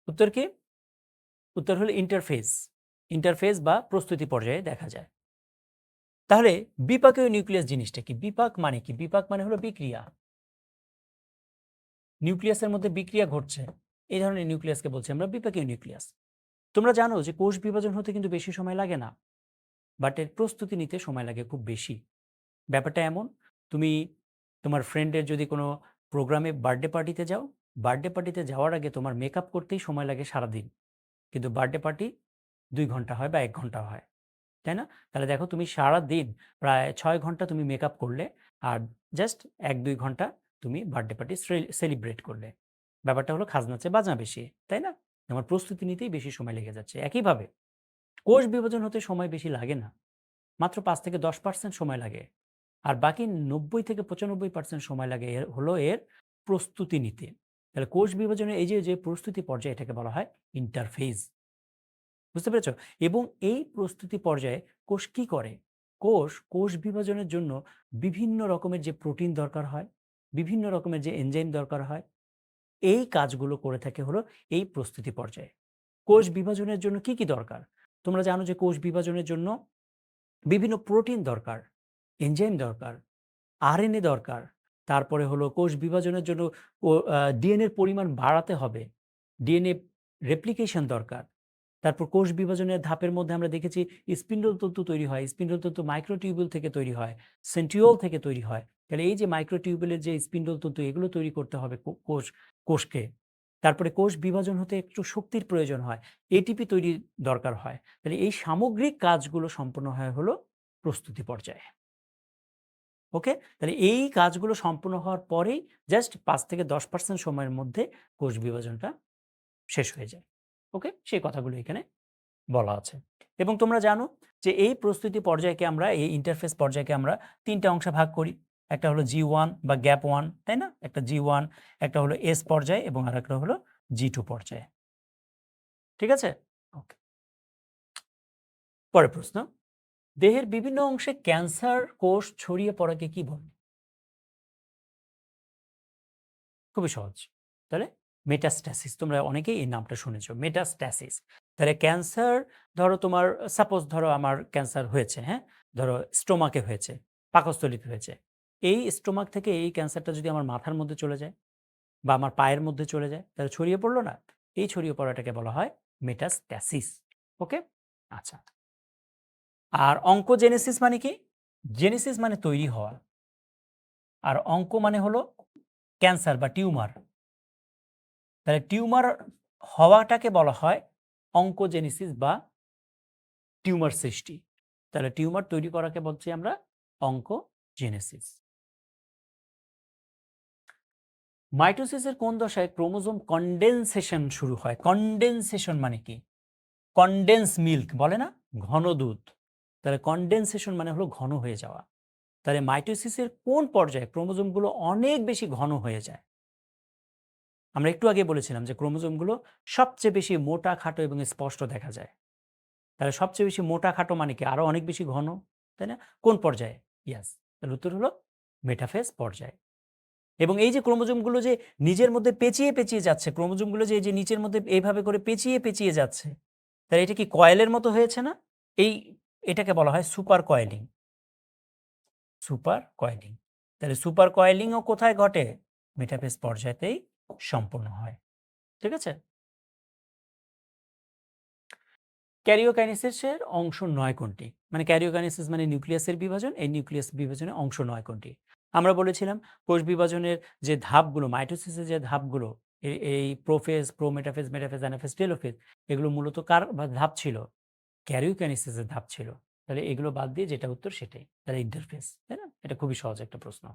উত্তর কি? উত্তর হলো ইন্টারফেজ। ইন্টারফেজ বা প্রস্তুতি পর্যায়ে দেখা যায়। তাহলে বিপাকীয় নিউক্লিয়াস জিনিসটা কি? বিপাক মানে কি? বিপাক মানে হলো বিক্রিয়া। নিউক্লিয়াসের মধ্যে বিক্রিয়া ঘটছে, এই ধরনের নিউক্লিয়াসকে বলছি আমরা বিপাকীয় নিউক্লিয়াস। তোমরা জানো যে কোষ বিভাজন হতে কিন্তু বেশি সময় লাগে না, বাট এর প্রস্তুতি নিতে সময় লাগে খুব বেশি। ব্যাপারটা এমন, তুমি তোমার ফ্রেন্ডের যদি কোনো প্রোগ্রামে বার্থডে পার্টিতে যাও, বার্থডে পার্টিতে যাওয়ার আগে তোমার মেকআপ করতেই সময় লাগে সারাদিন, কিন্তু বার্থডে পার্টি ২ ঘন্টা হয় বা ১ ঘন্টা হয়, তাই না? তাহলে দেখো তুমি সারাদিন প্রায় ৬ ঘন্টা তুমি মেকআপ করলে আর জাস্ট ১-২ ঘন্টা তুমি বার্থডে পার্টি সেলিব্রেট করলে। ব্যাপারটা হলো খাজনা চেয়ে বাজনা বেশি, তাই না? আমার প্রস্তুতি নিতেই বেশি সময় লেগে যাচ্ছে। একইভাবে কোষ বিভাজন হতে সময় বেশি লাগে না। মাত্র ৫-১০% সময় লাগে। আর বাকি ৯০-৯৫% সময় লাগে এর প্রস্তুতি নিতে। তাহলে কোষ বিভাজনের এই যে প্রস্তুতি পর্যায় এটাকে বলা হয় ইন্টারফেজ। বুঝতে পেরেছ? এবং এই প্রস্তুতি পর্যায়ে কোষ কি করে? কোষ বিভাজনের জন্য বিভিন্ন রকমের যে প্রোটিন দরকার হয়, বিভিন্ন রকমের যে এনজাইম দরকার হয়, এই কাজগুলো করে থাকে হলো এই প্রস্তুতি পর্যায়ে। কোষ বিভাজনের জন্য কি দরকার? তোমরা জানো যে কোষ বিভাজনের জন্য বিভিন্ন প্রোটিন দরকার, এনজাইম দরকার, আরএনএ দরকার। তারপরে হলো কোষ বিভাজনের জন্য ডিএনএর পরিমাণ বাড়াতে হবে। ডিএনএ রেপ্লিকেশন দরকার। তারপর কোষ বিভাজনের ধাপের মধ্যে আমরা দেখেছি স্পিন্ডল তন্তু তৈরি হয়। স্পিন্ডল তন্তু মাইক্রোটিউবুল থেকে তৈরি হয়, সেন্ট্রিওল থেকে তৈরি হয়। তাহলে এই যে মাইক্রোটিউবুলের যে স্পিন্ডল তন্তু এগুলো তৈরি করতে হবে কোষকে। তারপরে কোষ বিভাজন হতে একটু শক্তির প্রয়োজন হয়। এটিপি তৈরির দরকার হয়। তাহলে এই সামগ্রিক কাজগুলো সম্পন্ন হয় হলো প্রস্তুতি পর্যায়ে। ওকে? তাহলে এই কাজগুলো সম্পূর্ণ হওয়ার পরেই জাস্ট ৫-১০% সময়ের মধ্যে কোষ বিভাজনটা শেষ হয়ে যায়। ওকে? সেই কথাগুলো এখানে বলা আছে। এবং তোমরা জানো যে এই প্রস্তুতি পর্যায়কে আমরা, এই ইন্টারফেস পর্যায়কে আমরা ৩ অংশে ভাগ করি। একটা হলো G1 বা গ্যাপ 1, তাই না? একটা G1, একটা হলো S পর্যায় এবং আরেকটা হলো G2 পর্যায়ে। ঠিক আছে? ওকে। পরের প্রশ্ন, দেহের বিভিন্ন অংশে ক্যান্সার কোষ ছড়িয়ে পড়াকে কি বলে? খুবই সহজ। তাহলে মেটাস্ট্যাসিস, তোমরা অনেকেই এই নামটা শুনেছো, মেটাস্ট্যাসিস। তাহলে ক্যান্সার, ধরো তোমার, সাপোজ ধরো আমার ক্যান্সার হয়েছে, হ্যাঁ? ধরো স্টোমাকে হয়েছে, পাকস্থলীতে হয়েছে। এই স্টোমাক থেকে এই ক্যান্সারটা যদি আমার মাথার মধ্যে চলে যায় বা আমার পায়ের মধ্যে চলে যায়, তাহলে ছড়িয়ে পড়লো না? এই ছড়িয়ে পড়াটাকে বলা হয় মেটাস্ট্যাসিস। ওকে? আচ্ছা। আর অঙ্কোজেনেসিস মানে কি? জেনেসিস মানে তৈরি হওয়া। আর অঙ্ক মানে হলো ক্যান্সার বা টিউমার। তাহলে টিউমার হওয়াটাকে বলা হয় অঙ্কোজেনেসিস বা টিউমার সৃষ্টি। তাহলে টিউমার তৈরি করাকে বলছি আমরা অঙ্কোজেনেসিস। মাইটোসিসের কোন দশায় ক্রোমোজোম কনডেনসেশন শুরু হয়? কনডেনসেশন মানে কি? কনডেন্স মিল্ক বলে না, ঘন দুধ। তাহলে কনডেনসেশন মানে হলো ঘন হয়ে যাওয়া। তাহলে মাইটোসিসের কোন পর্যায়ে ক্রোমোজোমগুলো অনেক বেশি ঘন হয়ে যায়? আমরা একটু আগে বলেছিলাম যে ক্রোমোজোমগুলো সবচেয়ে বেশি মোটা, খাটো এবং স্পষ্ট দেখা যায়। তাহলে সবচেয়ে বেশি মোটা খাটো মানে কি? আরো অনেক বেশি ঘন, তাই না? কোন পর্যায়ে? ইয়াস, তাহলে উত্তর হলো মেটাফেজ পর্যায়ে। এবং এই যে ক্রোমোজোমগুলো যে নিজের মধ্যে পেঁচিয়ে পেঁচিয়ে যাচ্ছে, ক্রোমোজোমগুলো যে এই যে নিচের মধ্যে এইভাবে করে পেঁচিয়ে পেঁচিয়ে যাচ্ছে, তাহলে এটা কি কয়েলের মতো হয়েছে না? এই, এটাকে বলা হয় সুপার কয়েলিং। Super coiling. তাহলে সুপার কয়েলিংও কোথায় ঘটে? মেটাফেজ পর্যায়েতেই সম্পূর্ণ হয়। ঠিক আছে? ক্যারিওকাইনেসিসের অংশ ৯ কোনটি? মানে ক্যারিওকাইনেসিস মানে নিউক্লিয়াসের বিভাজন, এই নিউক্লিয়াস বিভাজনের অংশ ৯ কোনটি? আমরা বলেছিলাম কোষ বিভাজনের যে ধাপগুলো, মাইটোসিসের যে ধাপগুলো, এই prophase, prometaphase, metaphase, anaphase, telophase, এগুলো মূলত কার বা ধাপ ছিল? ক্যারিওকাইনেসিসের ধাপ ছিল। তাহলে এগুলো বাদ দিয়ে যেটা উত্তর সেটাই। তাহলে ইন্টারফেস, তাই না? এটা খুবই সহজ একটা প্রশ্ন।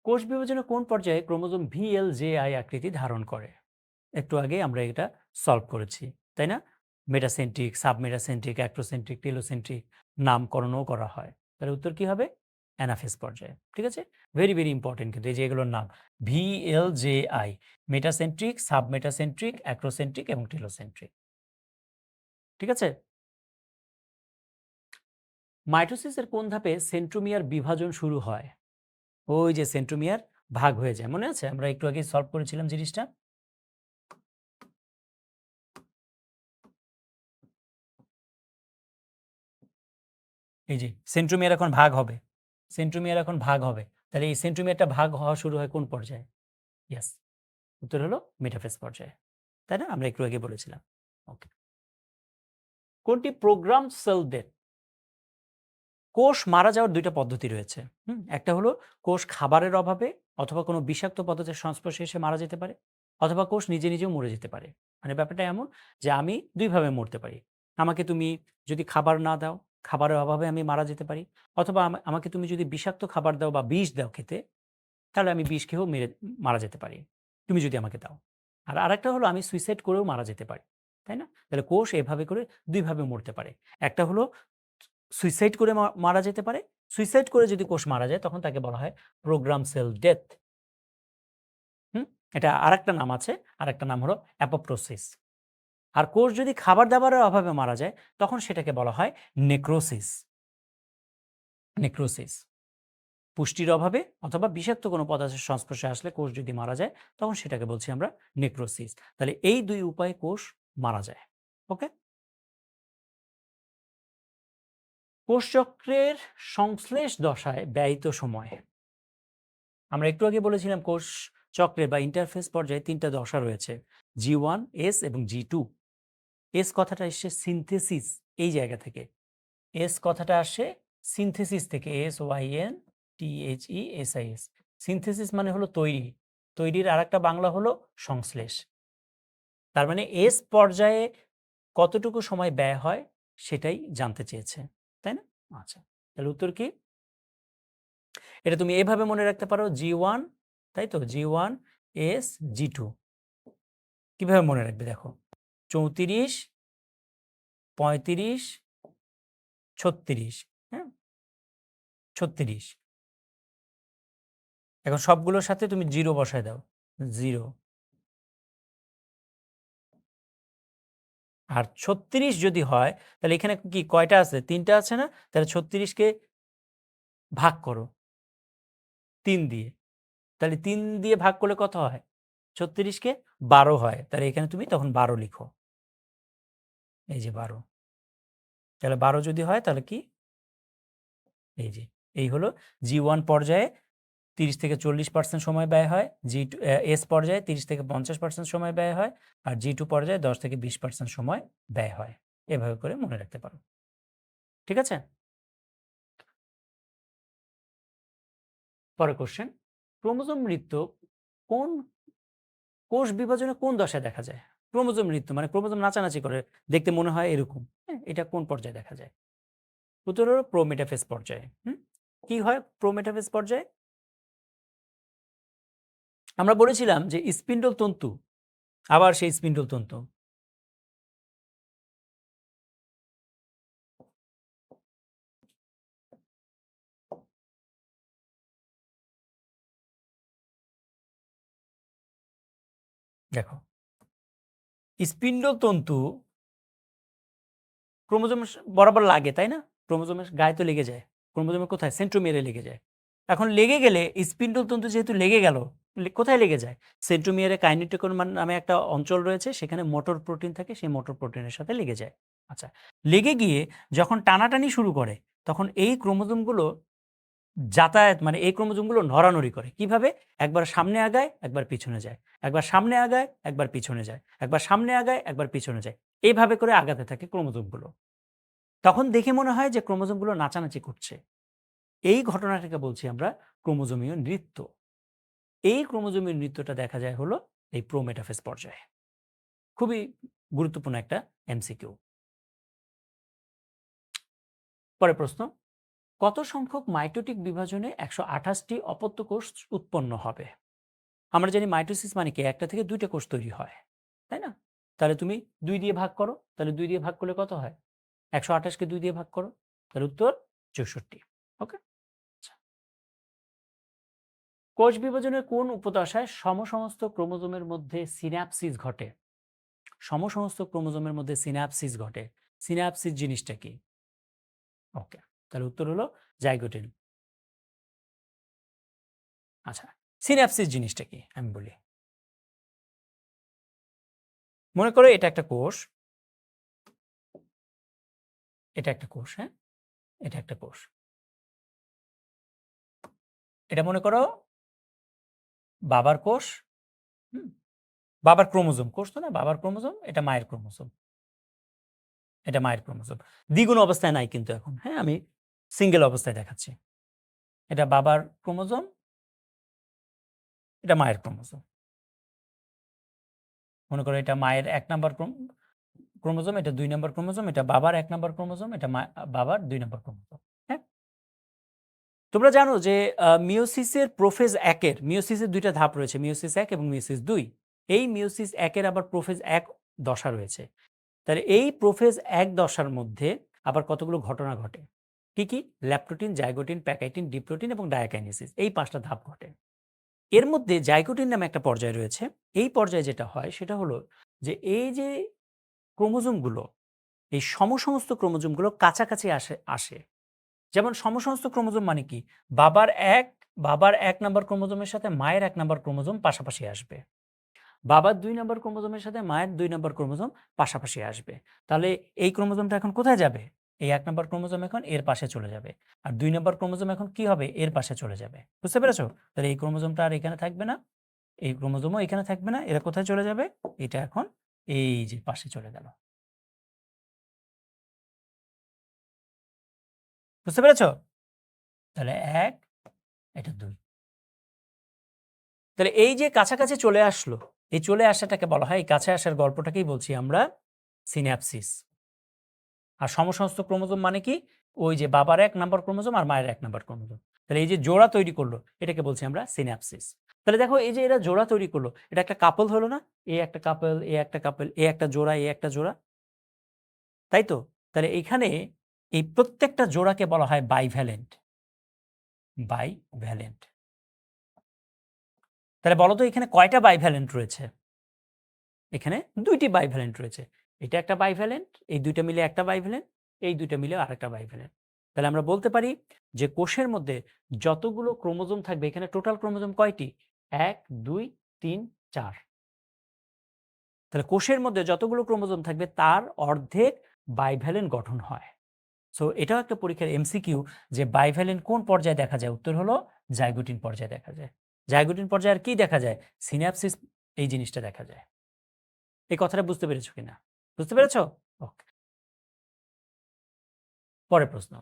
কোষ বিভাজনের কোন পর্যায়ে ক্রোমোজোম VLJI আকৃতি ধারণ করে? একটু আগে আমরা এটা সলভ করেছি, তাই না? মেটাসেন্ট্রিক, সাবমেটাসেন্ট্রিক, অ্যাক্টোসেন্ট্রিক, টেলোসেন্ট্রিক নামকরণও করা হয়। তাহলে উত্তর কি হবে? অ্যানাফেজ পর্যায়ে। ঠিক আছে? ভেরি, ভেরি ইম্পর্টেন্ট কিন্তু এই যে এগুলোর নাম। VLJI, মেটাসেন্ট্রিক, সাবমেটাসেন্ট্রিক, অ্যাক্টোসেন্ট্রিক এবং টেলোসেন্ট্রিক। ঠিক আছে? মাইটোসিসের কোন ধাপে সেন্ট্রোমিয়ার বিভাজন শুরু হয়? ওই যে সেন্ট্রোমিয়ার ভাগ হয়ে যায়। মনে আছে? আমরা একটু আগে সলভ করেছিলাম জিনিসটা। এই যে সেন্ট্রোমিয়ার এখন ভাগ হবে। সেন্ট্রোমিয়ার এখন ভাগ হবে। তাহলে এই সেন্ট্রোমিয়ারটা ভাগ হওয়া শুরু হয় কোন পর্যায়ে? ইয়েস, উত্তর হলো মেটাফেজ পর্যায়ে। তাই না? আমরা একটু আগে বলেছিলাম। ওকে। কোনটি প্রোগ্রাম সেল ডেথ? কোষ মারা যাওয়ার ২ টা পদ্ধতি রয়েছে। একটা হলো কোষ খাবারের অভাবে অথবা কোনো বিষাক্ত পদার্থের সংস্পর্শে এসে মারা যেতে পারে, অথবা কোষ নিজে নিজেও মরে যেতে পারে। মানে ব্যাপারটা এমন যে আমি ২ ভাবে মরতে পারি। আমাকে তুমি যদি খাবার না দাও, খাবারের অভাবে আমি মারা যেতে পারি, অথবা আমাকে তুমি যদি বিষাক্ত খাবার দাও বা বিষ দাও খেতে, তাহলে আমি বিষ খেয়েও মারা যেতে পারি, তুমি যদি আমাকে দাও। আর আরেকটা হলো আমি সুইসাইড করেও মারা যেতে পারি। তাই না? তাহলে কোষ এভাবে করে ২ ভাবে মরতে পারে। একটা হলো সুইসাইড করে মারা যেতে পারে। সুইসাইড করে যদি কোষ মারা যায় তখন তাকে বলা হয় প্রোগ্রাম সেল ডেথ। হুম? এটা আরেকটা নাম আছে। আরেকটা নাম হলো অ্যাপোপ্টোসিস। আর কোষ যদি খাবার-দাবারের অভাবে মারা যায় তখন সেটাকে বলা হয় নেক্রোসিস। নেক্রোসিস। পুষ্টির অভাবে অথবা বিষাক্ত কোনো পদার্থের সংস্পর্শে আসলে কোষ যদি মারা যায় তখন সেটাকে বলছি আমরা নেক্রোসিস। তাহলে এই ২ উপায়ে কোষ মারা যায়। ওকে? কোষচক্রের সংশ্লেষ দশায় ব্যয়িত সময়। আমরা একটু আগে বলেছিলাম কোষ চক্রে বা ইন্টারফেস পর্যায়ে ৩ টা দশা রয়েছে। G1, S এবং G2। S কথাটা এসছে সিনথেসিস, এই জায়গা থেকে। S কথাটা আসছে সিনথেসিস থেকে, SYNTHESIS। সিনথেসিস মানে হলো তৈরি। তৈরির আরেকটা বাংলা হলো সংশ্লেষ। তার মানে S পর্যায়ে কতটুকু সময় ব্যয় হয় সেটাই জানতে চেয়েছে। তাই না? আচ্ছা। তাহলে উত্তর কি? এটা তুমি এভাবে মনে রাখতে পারো, G1, তাই তো? G1, S, G2। কিভাবে মনে রাখবে দেখো। 34, 35, 36, হ্যাঁ 36। এখন সবগুলোর সাথে তুমি 0 বসায় দাও, 0। আর 36 যদি হয় তাহলে এখানে কি কয়টা আছে? 3টা আছে না? তাহলে 36 কে ভাগ করো 3 দিয়ে। তাহলে 3 দিয়ে ভাগ করলে কত হয়? 36 কে 12 হয়। তাহলে এখানে তুমি তখন 12 লিখো। এই যে 12। তাহলে 12 যদি হয় তাহলে কি? এই যে এই হলো G1 পর্যায়ে 30 থেকে 40% সময় ব্যয় হয়, S পর্যায়ে 30 থেকে 50% সময় ব্যয় হয়, আর G2 পর্যায়ে 10 থেকে 20% সময় ব্যয় হয়। এভাবে করে মনে রাখতে পারো। ঠিক আছে? পরের কোশ্চেন, ক্রোমোজোম নৃত্য কোন কোষ বিভাজনে কোন দশায় দেখা যায়? ক্রোমোজোম নৃত্য মানে ক্রোমোজোম নাচানাচি করে, দেখতে মনে হয় এরকম। হ্যাঁ, এটা কোন পর্যায়ে দেখা যায়? উত্তর হলো প্রোমেটাফেজ পর্যায়ে। কি হয় প্রোমেটাফেজ পর্যায়ে? আমরা বলেছিলাম যে স্পিন্ডল তন্তু, আবার সেই স্পিন্ডল তন্তু। দেখো, স্পিন্ডল তন্তু ক্রোমোজোম বরাবর লাগে, তাই না? ক্রোমোজোমের গায়ে তো লেগে যায়। ক্রোমোজোমের কোথায়? সেন্ট্রোমিয়ারে লেগে যায়। এখন লেগে গেলে স্পিন্ডল তন্তু যেহেতু লেগে গেল, কোথায় লেগে যায়? সেন্ট্রোমিয়ারে কাইনেটোকোন নামে একটা অঞ্চল রয়েছে, সেখানে মোটর প্রোটিন থাকে, সেই মোটর প্রোটিনের সাথে লেগে যায়। আচ্ছা, লেগে গিয়ে যখন টানাটানি শুরু করে তখন এই ক্রোমোজোমগুলো যাতায়াত মানে এই ক্রোমোজোমগুলো নড়ানড়ি করে। কিভাবে? একবার সামনে আগায়, একবার পিছনে যায়। একবার সামনে আগায়, একবার পিছনে যায়। একবার সামনে আগায়, একবার পিছনে যায়। এইভাবে করে আগাতে থাকে ক্রোমোজোমগুলো। তখন দেখে মনে হয় যে ক্রোমোজোমগুলো নাচানাচি করছে। এই ঘটনাটাকে বলছি আমরা ক্রোমোজোমীয় নৃত্য। এই ক্রোমোজোমীয় নৃত্যটা দেখা যায় হলো এই প্রোমেটাফেজ পর্যায়ে। খুবই গুরুত্বপূর্ণ একটা এমসিকিউ। পরের প্রশ্ন, কত সংখ্যক মাইটোটিক বিভাজনে 128টি অপত্য কোষ উৎপন্ন হবে? আমরা জানি মাইটোসিস মানে কি একটা থেকে দুইটা কোষ তৈরি হয়, তাই না? তাহলে তুমি 2 দিয়ে ভাগ করো, তাহলে 2 দিয়ে ভাগ করলে কত হয়? 128 কে 2 দিয়ে ভাগ করো, তাহলে উত্তর 64। ওকে। আচ্ছা, কোষ বিভাজনের কোন উপদশায় সমসমস্ত ক্রোমোজোমের মধ্যে সিন্যাপসিস ঘটে? সমসমস্ত ক্রোমোজোমের মধ্যে সিন্যাপসিস ঘটে। সিন্যাপসিস জিনিসটা কি? ওকে, তাহলে উত্তর হলো জাইগোটিন। আচ্ছা, সিন্যাপসিস জিনিসটা কি আমি বলি। মনে করো এটা একটা কোষ, এটা একটা কোষ, হ্যাঁ, এটা একটা কোষ। এটা মনে করো বাবার কোষ, হুম, বাবার ক্রোমোজোম, কোষ তো না, বাবার ক্রোমোজোম, এটা মায়ের ক্রোমোজোম, এটা মায়ের ক্রোমোজোম। দ্বিগুণ অবস্থায় নাই কিন্তু এখন, হ্যাঁ, আমি সিঙ্গেল অবস্থায় দেখাচ্ছি। এটা বাবার ক্রোমোজোম, এটা মায়ের ক্রোমোজোম। মনে করো এটা মায়ের 1 নাম্বার ক্রোমোজোম, এটা 2 নাম্বার ক্রোমোজোম, এটা বাবার 1 নাম্বার ক্রোমোজোম, এটা বাবার 2 নাম্বার ক্রোমোজোম। হ্যাঁ? তোমরা জানো যে মিওসিসের প্রোফেজ 1 এর মিওসিসের 2টা ধাপ রয়েছে, মিওসিস 1 এবং মিওসিস 2। এই মিওসিস 1 এর আবার প্রোফেজ 1 দশা রয়েছে। তাহলে এই প্রোফেজ 1 দশার মধ্যে আবার কতগুলো ঘটনা ঘটে? কি, কি? ল্যাপ্টোটিন, জাইগোটিন, প্যাকাইটিন, ডিপ্লোটিন এবং ডায়াকাইনেসিস, এই 5টা ধাপ ঘটে। এর মধ্যে জাইগোটিন নামে একটা পর্যায় রয়েছে। এই পর্যায়ে যেটা হয় সেটা হলো যে এই যে ক্রোমোজোমগুলো, এই সমসমস্ত ক্রোমোজোমগুলো কাছাকাছি আসে। যেমন সমসমস্ত ক্রোমোজোম মানে কি? বাবার 1 নাম্বার ক্রোমোজোমের সাথে মায়ের 1 নাম্বার ক্রোমোজোম পাশাপাশি আসবে। বাবার 2 নাম্বার ক্রোমোজোমের সাথে মায়ের 2 নাম্বার ক্রোমোজোম পাশাপাশি আসবে। তাহলে এই ক্রোমোজোমটা এখন কোথায় যাবে? এই 1 নাম্বার ক্রোমোজোম এখন এর পাশে চলে যাবে। আর 2 নাম্বার ক্রোমোজোম এখন কি হবে? এর পাশে চলে যাবে। বুঝতে পেরেছো? তাহলে এই ক্রোমোজোমটা আর এখানে থাকবে না। এই ক্রোমোজোমও এখানে থাকবে না। এরা কোথায় চলে যাবে? এটা এখন এই যে পাশে চলে গেল। বুঝতে পেরেছো? তাহলে 1, এটা 2। তাহলে এই যে কাছাকাছি চলে আসলো, এই চলে আসাটাকে বলা হয়, এই কাছে আসার গল্পটাকেই বলছি আমরা সিন্যাপসিস। আর সমসমস্ত ক্রোমোজোম মানে কি? ওই যে বাবার 1 নাম্বার ক্রোমোজোম আর মায়ের 1 নাম্বার ক্রোমোজোম। তাহলে এই যে জোড়া তৈরি করলো, এটাকে বলছি আমরা সিন্যাপসিস। তাহলে দেখো এই যে এরা জোড়া তৈরি করলো, এটা একটা কাপল হলো না? এ একটা কাপল, এ একটা কাপল, এ একটা জোড়া, এ একটা জোড়া, তাই তো? তাহলে এইখানে এই প্রত্যেকটা জোড়াকে বলা হয় বাইভ্যালেন্ট। বাইভ্যালেন্ট। তাহলে বলো তো এখানে কয়টা বাইভ্যালেন্ট রয়েছে? এখানে ২টি বাইভ্যালেন্ট রয়েছে। এটা একটা বাইভ্যালেন্ট, এই ২টা মিলে একটা বাইভ্যালেন্ট, এই ২টা মিলে আরেকটা বাইভ্যালেন্ট। তাহলে আমরা বলতে পারি যে কোষের মধ্যে যতগুলো ক্রোমোজোম থাকবে, এখানে টোটাল ক্রোমোজোম কয়টি? ১, ২, ৩, ৪। তাহলে কোষের মধ্যে যতগুলো ক্রোমোজোম থাকবে তার অর্ধেক বাইভ্যালেন্ট গঠন হয়। সো এটাও একটা পরীক্ষার এমসিকিউ যে বাইভ্যালেন্ট কোন পর্যায়ে দেখা যায়? উত্তর হলো জাইগোটিন পর্যায়ে দেখা যায়। জাইগোটিন পর্যায়ে আর কি দেখা যায়? সিন্যাপসিস, এই জিনিসটা দেখা যায়। এই কথাটা বুঝতে পেরেছো কিনা? বুঝতে পেরেছো? ওকে। পরের প্রশ্ন।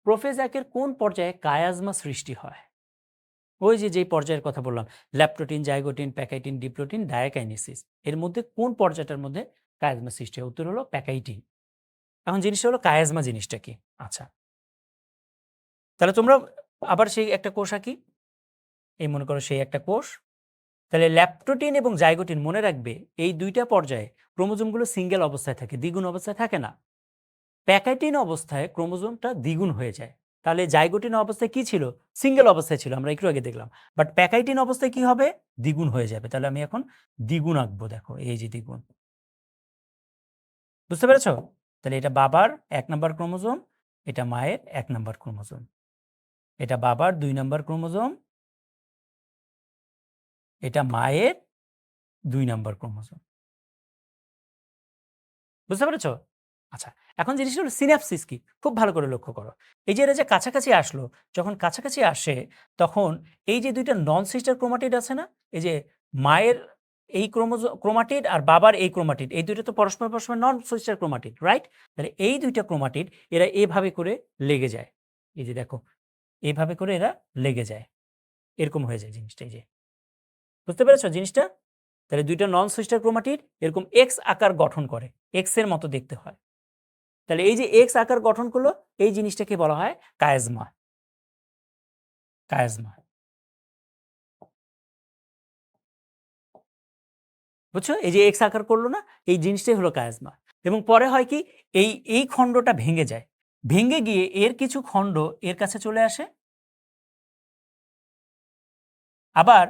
প্রোফেজ একের কোন পর্যায়ে কায়াজমা সৃষ্টি হয়? ওই যে যেই পর্যায়ের কথা বললাম, ল্যাপ্টোটিন, জাইগোটিন, প্যাকাইটিন, ডিপ্লোটিন, ডায়াকাইনেসিস। এর মধ্যে কোন পর্যায়টার মধ্যে কায়াজমা সৃষ্টি হয়? উত্তর হলো প্যাকাইটিন। এখন জিনিসটা হলো কায়াজমা জিনিসটা কি? আচ্ছা। তাহলে তোমরা আবার সেই একটা কোষ আঁকি। এই মনে করো সেই একটা কোষ। তাহলে ল্যাপ্টোটিন এবং জাইগোটিন মনে রাখবে এই ২টা পর্যায়ে ক্রোমোজোমগুলো সিঙ্গেল অবস্থায় থাকে, দ্বিগুণ অবস্থায় থাকে না। প্যাকাইটিন অবস্থায় ক্রোমোজোমটা দ্বিগুণ হয়ে যায়। তাহলে জাইগোটিন অবস্থায় কি ছিল? সিঙ্গেল অবস্থায় ছিল, আমরা একটু আগে দেখলাম। বাট প্যাকাইটিন অবস্থায় কি হবে? দ্বিগুণ হয়ে যাবে। তাহলে আমি এখন দ্বিগুণ আঁকবো, দেখো এই যে দ্বিগুণ। বুঝতে পেরেছো? তাহলে এটা বাবার ১ নাম্বার ক্রোমোজোম, এটা মায়ের ১ নাম্বার ক্রোমোজোম। এটা বাবার ২ নাম্বার ক্রোমোজোম, এটা মায়ের ২ নাম্বার ক্রোমোজোম। বুঝতে পেরেছো? আচ্ছা, এখন জিনিসটা হলো সিন্যাপসিস কি? খুব ভালো করে লক্ষ্য করো। এই যে এরা যে কাছাকাছি আসলো, যখন কাছাকাছি আসে তখন এই যে ২ টা নন সিস্টার ক্রোমাটিড আছে না? এই যে মায়ের এই ক্রোমাটিড আর বাবার এই ক্রোমাটিড, এই ২ টা তো পরস্পর নন সিস্টার ক্রোমাটিড, রাইট? তাহলে এই ২ টা ক্রোমাটিড এরা এভাবে করে লেগে যায়। এই যে দেখো, এভাবে করে এরা লেগে যায়। এরকম হয়ে যায় জিনিসটা, এই যে। বুঝতে পেরেছো জিনিসটা? তাহলে ২ টা নন সিস্টার ক্রোমাটিড এরকম এক্স আকার গঠন করে। এক্স এর মতো দেখতে হয়। তাহলে এই যে এক্স আকার গঠন করলো, এই জিনিসটাকে বলা হয় কায়াজমা। কায়াজমা। বুঝছো? এই যে এক্স আকার করলো না, এই জিনিসটাই হলো কায়াজমা। এবং পরে হয় কি, এই খণ্ডটা ভেঙে যায়। ভেঙে গিয়ে এর কিছু খণ্ড এর কাছে চলে আসে, আবার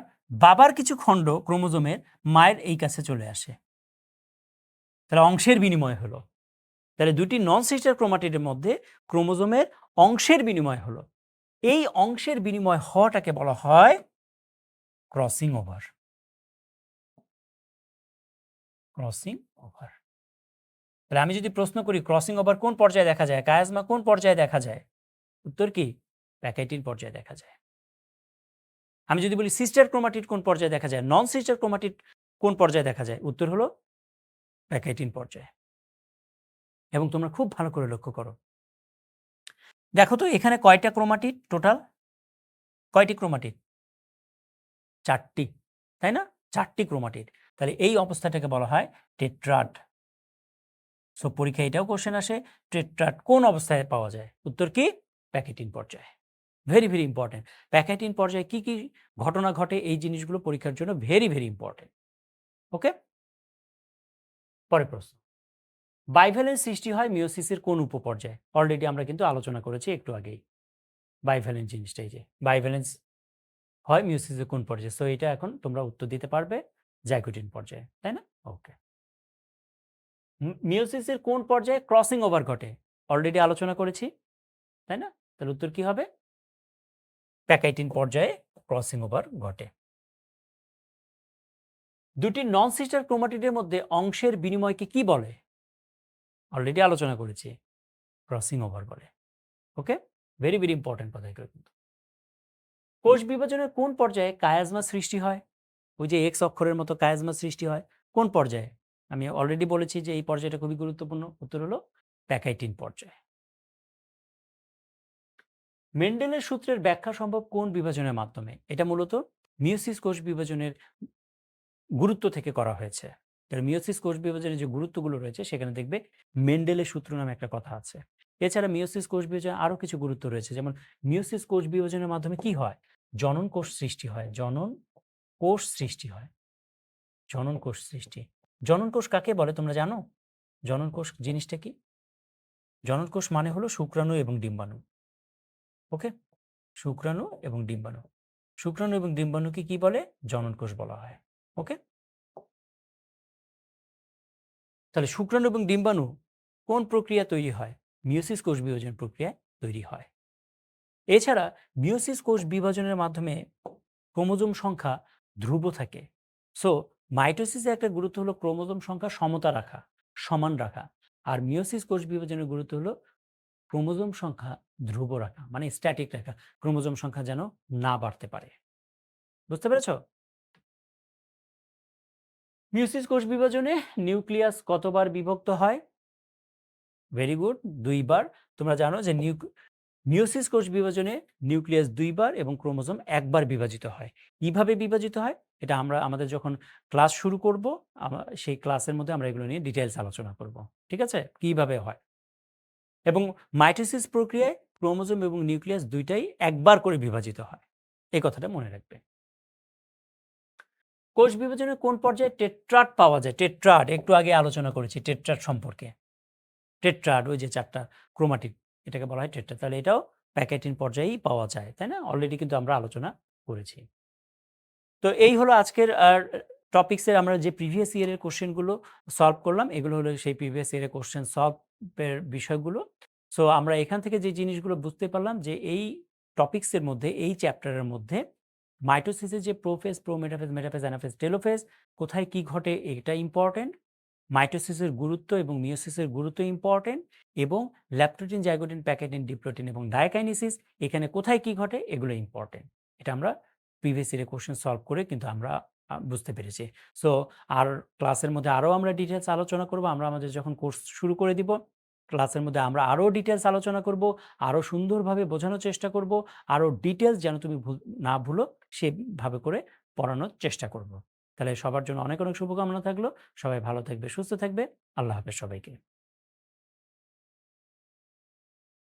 বাবার কিছু খণ্ড ক্রোমোজোমের মায়ের এই কাছে চলে আসে। তাহলে অংশের বিনিময় হলো। তাহলে ২টি নন সিস্টার ক্রোমাটিডের মধ্যে ক্রোমোজোমের অংশের বিনিময় হলো। এই অংশের বিনিময় হওয়াটাকে বলা হয় ক্রসিং ওভার। Crossing over. তাহলে আমি যদি প্রশ্ন করি ক্রসিং ওভার কোন পর্যায়ে দেখা যায়, কায়াজমা কোন পর্যায়ে দেখা যায়? উত্তর কি? প্যাকাইটিন পর্যায়ে দেখা যায়। আমি যদি বলি সিস্টার ক্রোমাটিড কোন পর্যায়ে দেখা যায়, নন সিস্টার ক্রোমাটিড কোন পর্যায়ে দেখা যায়? উত্তর হলো প্যাকাইটিন পর্যায়ে। এবং তোমরা খুব ভালো করে লক্ষ্য করো। দেখো তো এখানে কয়টা ক্রোমাটিড টোটাল? কয়টি ক্রোমাটিড? ৪টি, তাই না? ৪টি ক্রোমাটিড। তাহলে এই অবস্থাটাকে বলা হয় টেট্রাড। সো পরীক্ষায় এটাও কোশ্চেন আসে, টেট্রাড কোন অবস্থায় পাওয়া যায়? উত্তর কি? প্যাকেটিন পর্যায়ে। Very important. প্যাকেটিন পর্যায়ে কি কি ঘটনা ঘটে, এই জিনিসগুলো পরীক্ষার জন্য ভেরি ইম্পর্টেন্ট। ওকে। পরের প্রশ্ন। বাইভ্যালেন্স সৃষ্টি হয় মিওসিসের কোন উপপর্যায়ে? অলরেডি আমরা কিন্তু আলোচনা করেছি একটু আগেই। বাইভ্যালেন্স জিনিসটা, এই যে বাইভ্যালেন্স হয় মিওসিসের কোন পর্যায়ে? সো এটা এখন তোমরা উত্তর দিতে পারবে জাইগোটিন পর্যায়ে, তাই না? ওকে। মিওসিসের কোন পর্যায়ে ক্রসিং ওভার ঘটে? অলরেডি আলোচনা করেছি, তাই না? তাহলে উত্তর কি হবে? প্যাকাইটিন পর্যায়ে ক্রসিং ওভার ঘটে। দুটি নন সিস্টার ক্রোমাটিডের মধ্যে অংশের বিনিময়কে কি বলে? অলরেডি আলোচনা করেছি, ক্রসিং ওভার বলে। ওকে, ভেরি ইম্পর্টেন্ট কথা এগুলো কিন্তু। কোষ বিভাজনের কোন পর্যায়ে কায়াজমা সৃষ্টি হয়? ওই যে এক্স অক্ষরের মতো কায়াজমা সৃষ্টি হয় কোন পর্যায়ে? আমি অলরেডি বলেছি যে এই পর্যায়টা খুবই গুরুত্বপূর্ণ। উত্তর হলো প্যাকাইটিন পর্যায়ে। মেন্ডেলের সূত্রের ব্যাখ্যা সম্ভব কোন বিভাজনের মাধ্যমে? এটা মূলত মিওসিস কোষ বিভাজনের গুরুত্ব থেকে করা হয়েছে। তাহলে মিওসিস কোষ বিভাজনের যে গুরুত্বগুলো রয়েছে সেখানে দেখবে মেন্ডেলের সূত্র নামে একটা কথা আছে। এছাড়া মিওসিস কোষ বিভাজনের আরো কিছু গুরুত্ব রয়েছে, যেমন মিওসিস কোষ বিভাজনের মাধ্যমে কি হয়? জনন কোষ সৃষ্টি হয়। জনন কোষ সৃষ্টি হয়। জনন কোষ সৃষ্টি। জনন কোষ কাকে বলে তোমরা জানো? জনন কোষ জিনিসটা কি? জনন কোষ মানে হলো শুক্রাণু এবং ডিম্বাণু। ওকে? শুক্রাণু এবং ডিম্বাণু। শুক্রাণু এবং ডিম্বাণুকে কি বলে? জনন কোষ বলা হয়। ওকে? তাহলে শুক্রাণু এবং ডিম্বাণু কোন প্রক্রিয়া তৈরি হয়? মিয়োসিস কোষ বিভাজন প্রক্রিয়ায় তৈরি হয়। এছাড়া মিয়োসিস কোষ বিভাজনের মাধ্যমে ক্রোমোজোম সংখ্যা ধ্রুব থাকে। সো মাইটোসিসের একটা গুরুত্ব হলো ক্রোমোজোম সংখ্যা সমতা রাখা, সমান রাখা। আর মিয়োসিস কোষ বিভাজনের গুরুত্ব হলো ক্রোমোজোম সংখ্যা ধ্রুব রাখা, মানে স্ট্যাটিক রাখা, ক্রোমোজোম সংখ্যা যেন না বাড়তে পারে। বুঝতে পেরেছ? মিয়োসিস কোষ বিভাজনে নিউক্লিয়াস কতবার বিভক্ত হয়? ভেরি গুড, ২ বার। তোমরা জানো যে মিয়োসিস কোষ বিভাজনে নিউক্লিয়াস ২ বার এবং ক্রোমোজোম ১ বার বিভাজিত হয়। কিভাবে বিভাজিত হয়? এটা আমরা আমাদের যখন ক্লাস শুরু করব, সেই ক্লাসের মধ্যে আমরা এগুলো নিয়ে ডিটেইলস আলোচনা করব। ঠিক আছে? কিভাবে হয়। এবং মাইটোসিস প্রক্রিয়ায় ক্রোমোজোম এবং নিউক্লিয়াস দুইটাই একবার করে বিভাজিত হয়। এই কথাটা মনে রাখবে। কোষ বিভাজনের কোন পর্যায়ে টেট্রাড পাওয়া যায়? টেট্রাড একটু আগে আলোচনা করেছি টেট্রাড সম্পর্কে। টেট্রাড ওই যে ৪টা ক্রোমাটিড, এটাকে বলা হয় টেট্রাড। তাহলে এটাও প্যাকেটিন পর্যায়েই পাওয়া যায়, তাই না? অলরেডি কিন্তু আমরা আলোচনা করেছি। তো এই হলো আজকের টপিকসের আমরা যে প্রিভিয়াস ইয়ারের কোশ্চেনগুলো সলভ করলাম, এগুলো হলো সেই প্রিভিয়াস ইয়ারের কোশ্চেন সলভের বিষয়গুলো। সো আমরা এখান থেকে যে জিনিসগুলো বুঝতে পারলাম যে এই টপিকসের মধ্যে, এই চ্যাপ্টারের মধ্যে মাইটোসিসের যে prophase, prometaphase, metaphase, anaphase, telophase কোথায় কি ঘটে এটা ইম্পর্টেন্ট। মাইটোসিসের গুরুত্ব এবং মিয়োসিসের গুরুত্ব ইম্পর্টেন্ট, এবং ল্যাপটোটিন, জাইগোটিন, প্যাকেটিন, ডিপ্লোটিন এবং ডায়াকাইনেসিস এখানে কোথায় কি ঘটে এগুলো ইম্পর্টেন্ট। এটা আমরা প্রিভিয়াস ইয়ারের কোশ্চেন সলভ করে কিন্তু আমরা বুঝতে পেরেছি। সো আর ক্লাসের মধ্যে আরও আমরা ডিটেলস আলোচনা করব। আমরা আমাদের যখন কোর্স শুরু করে দিব, ক্লাসের মধ্যে আমরা আরও ডিটেলস আলোচনা করব, আরও সুন্দরভাবে বোঝানোর চেষ্টা করব, আরও ডিটেলস যেন তুমি না ভুলো সেভাবে করে পড়ানোর চেষ্টা করব। তাহলে সবার জন্য অনেক অনেক শুভকামনা থাকলো। সবাই ভালো থাকবে, সুস্থ থাকবে। আল্লাহ হাফেজ সবাইকে।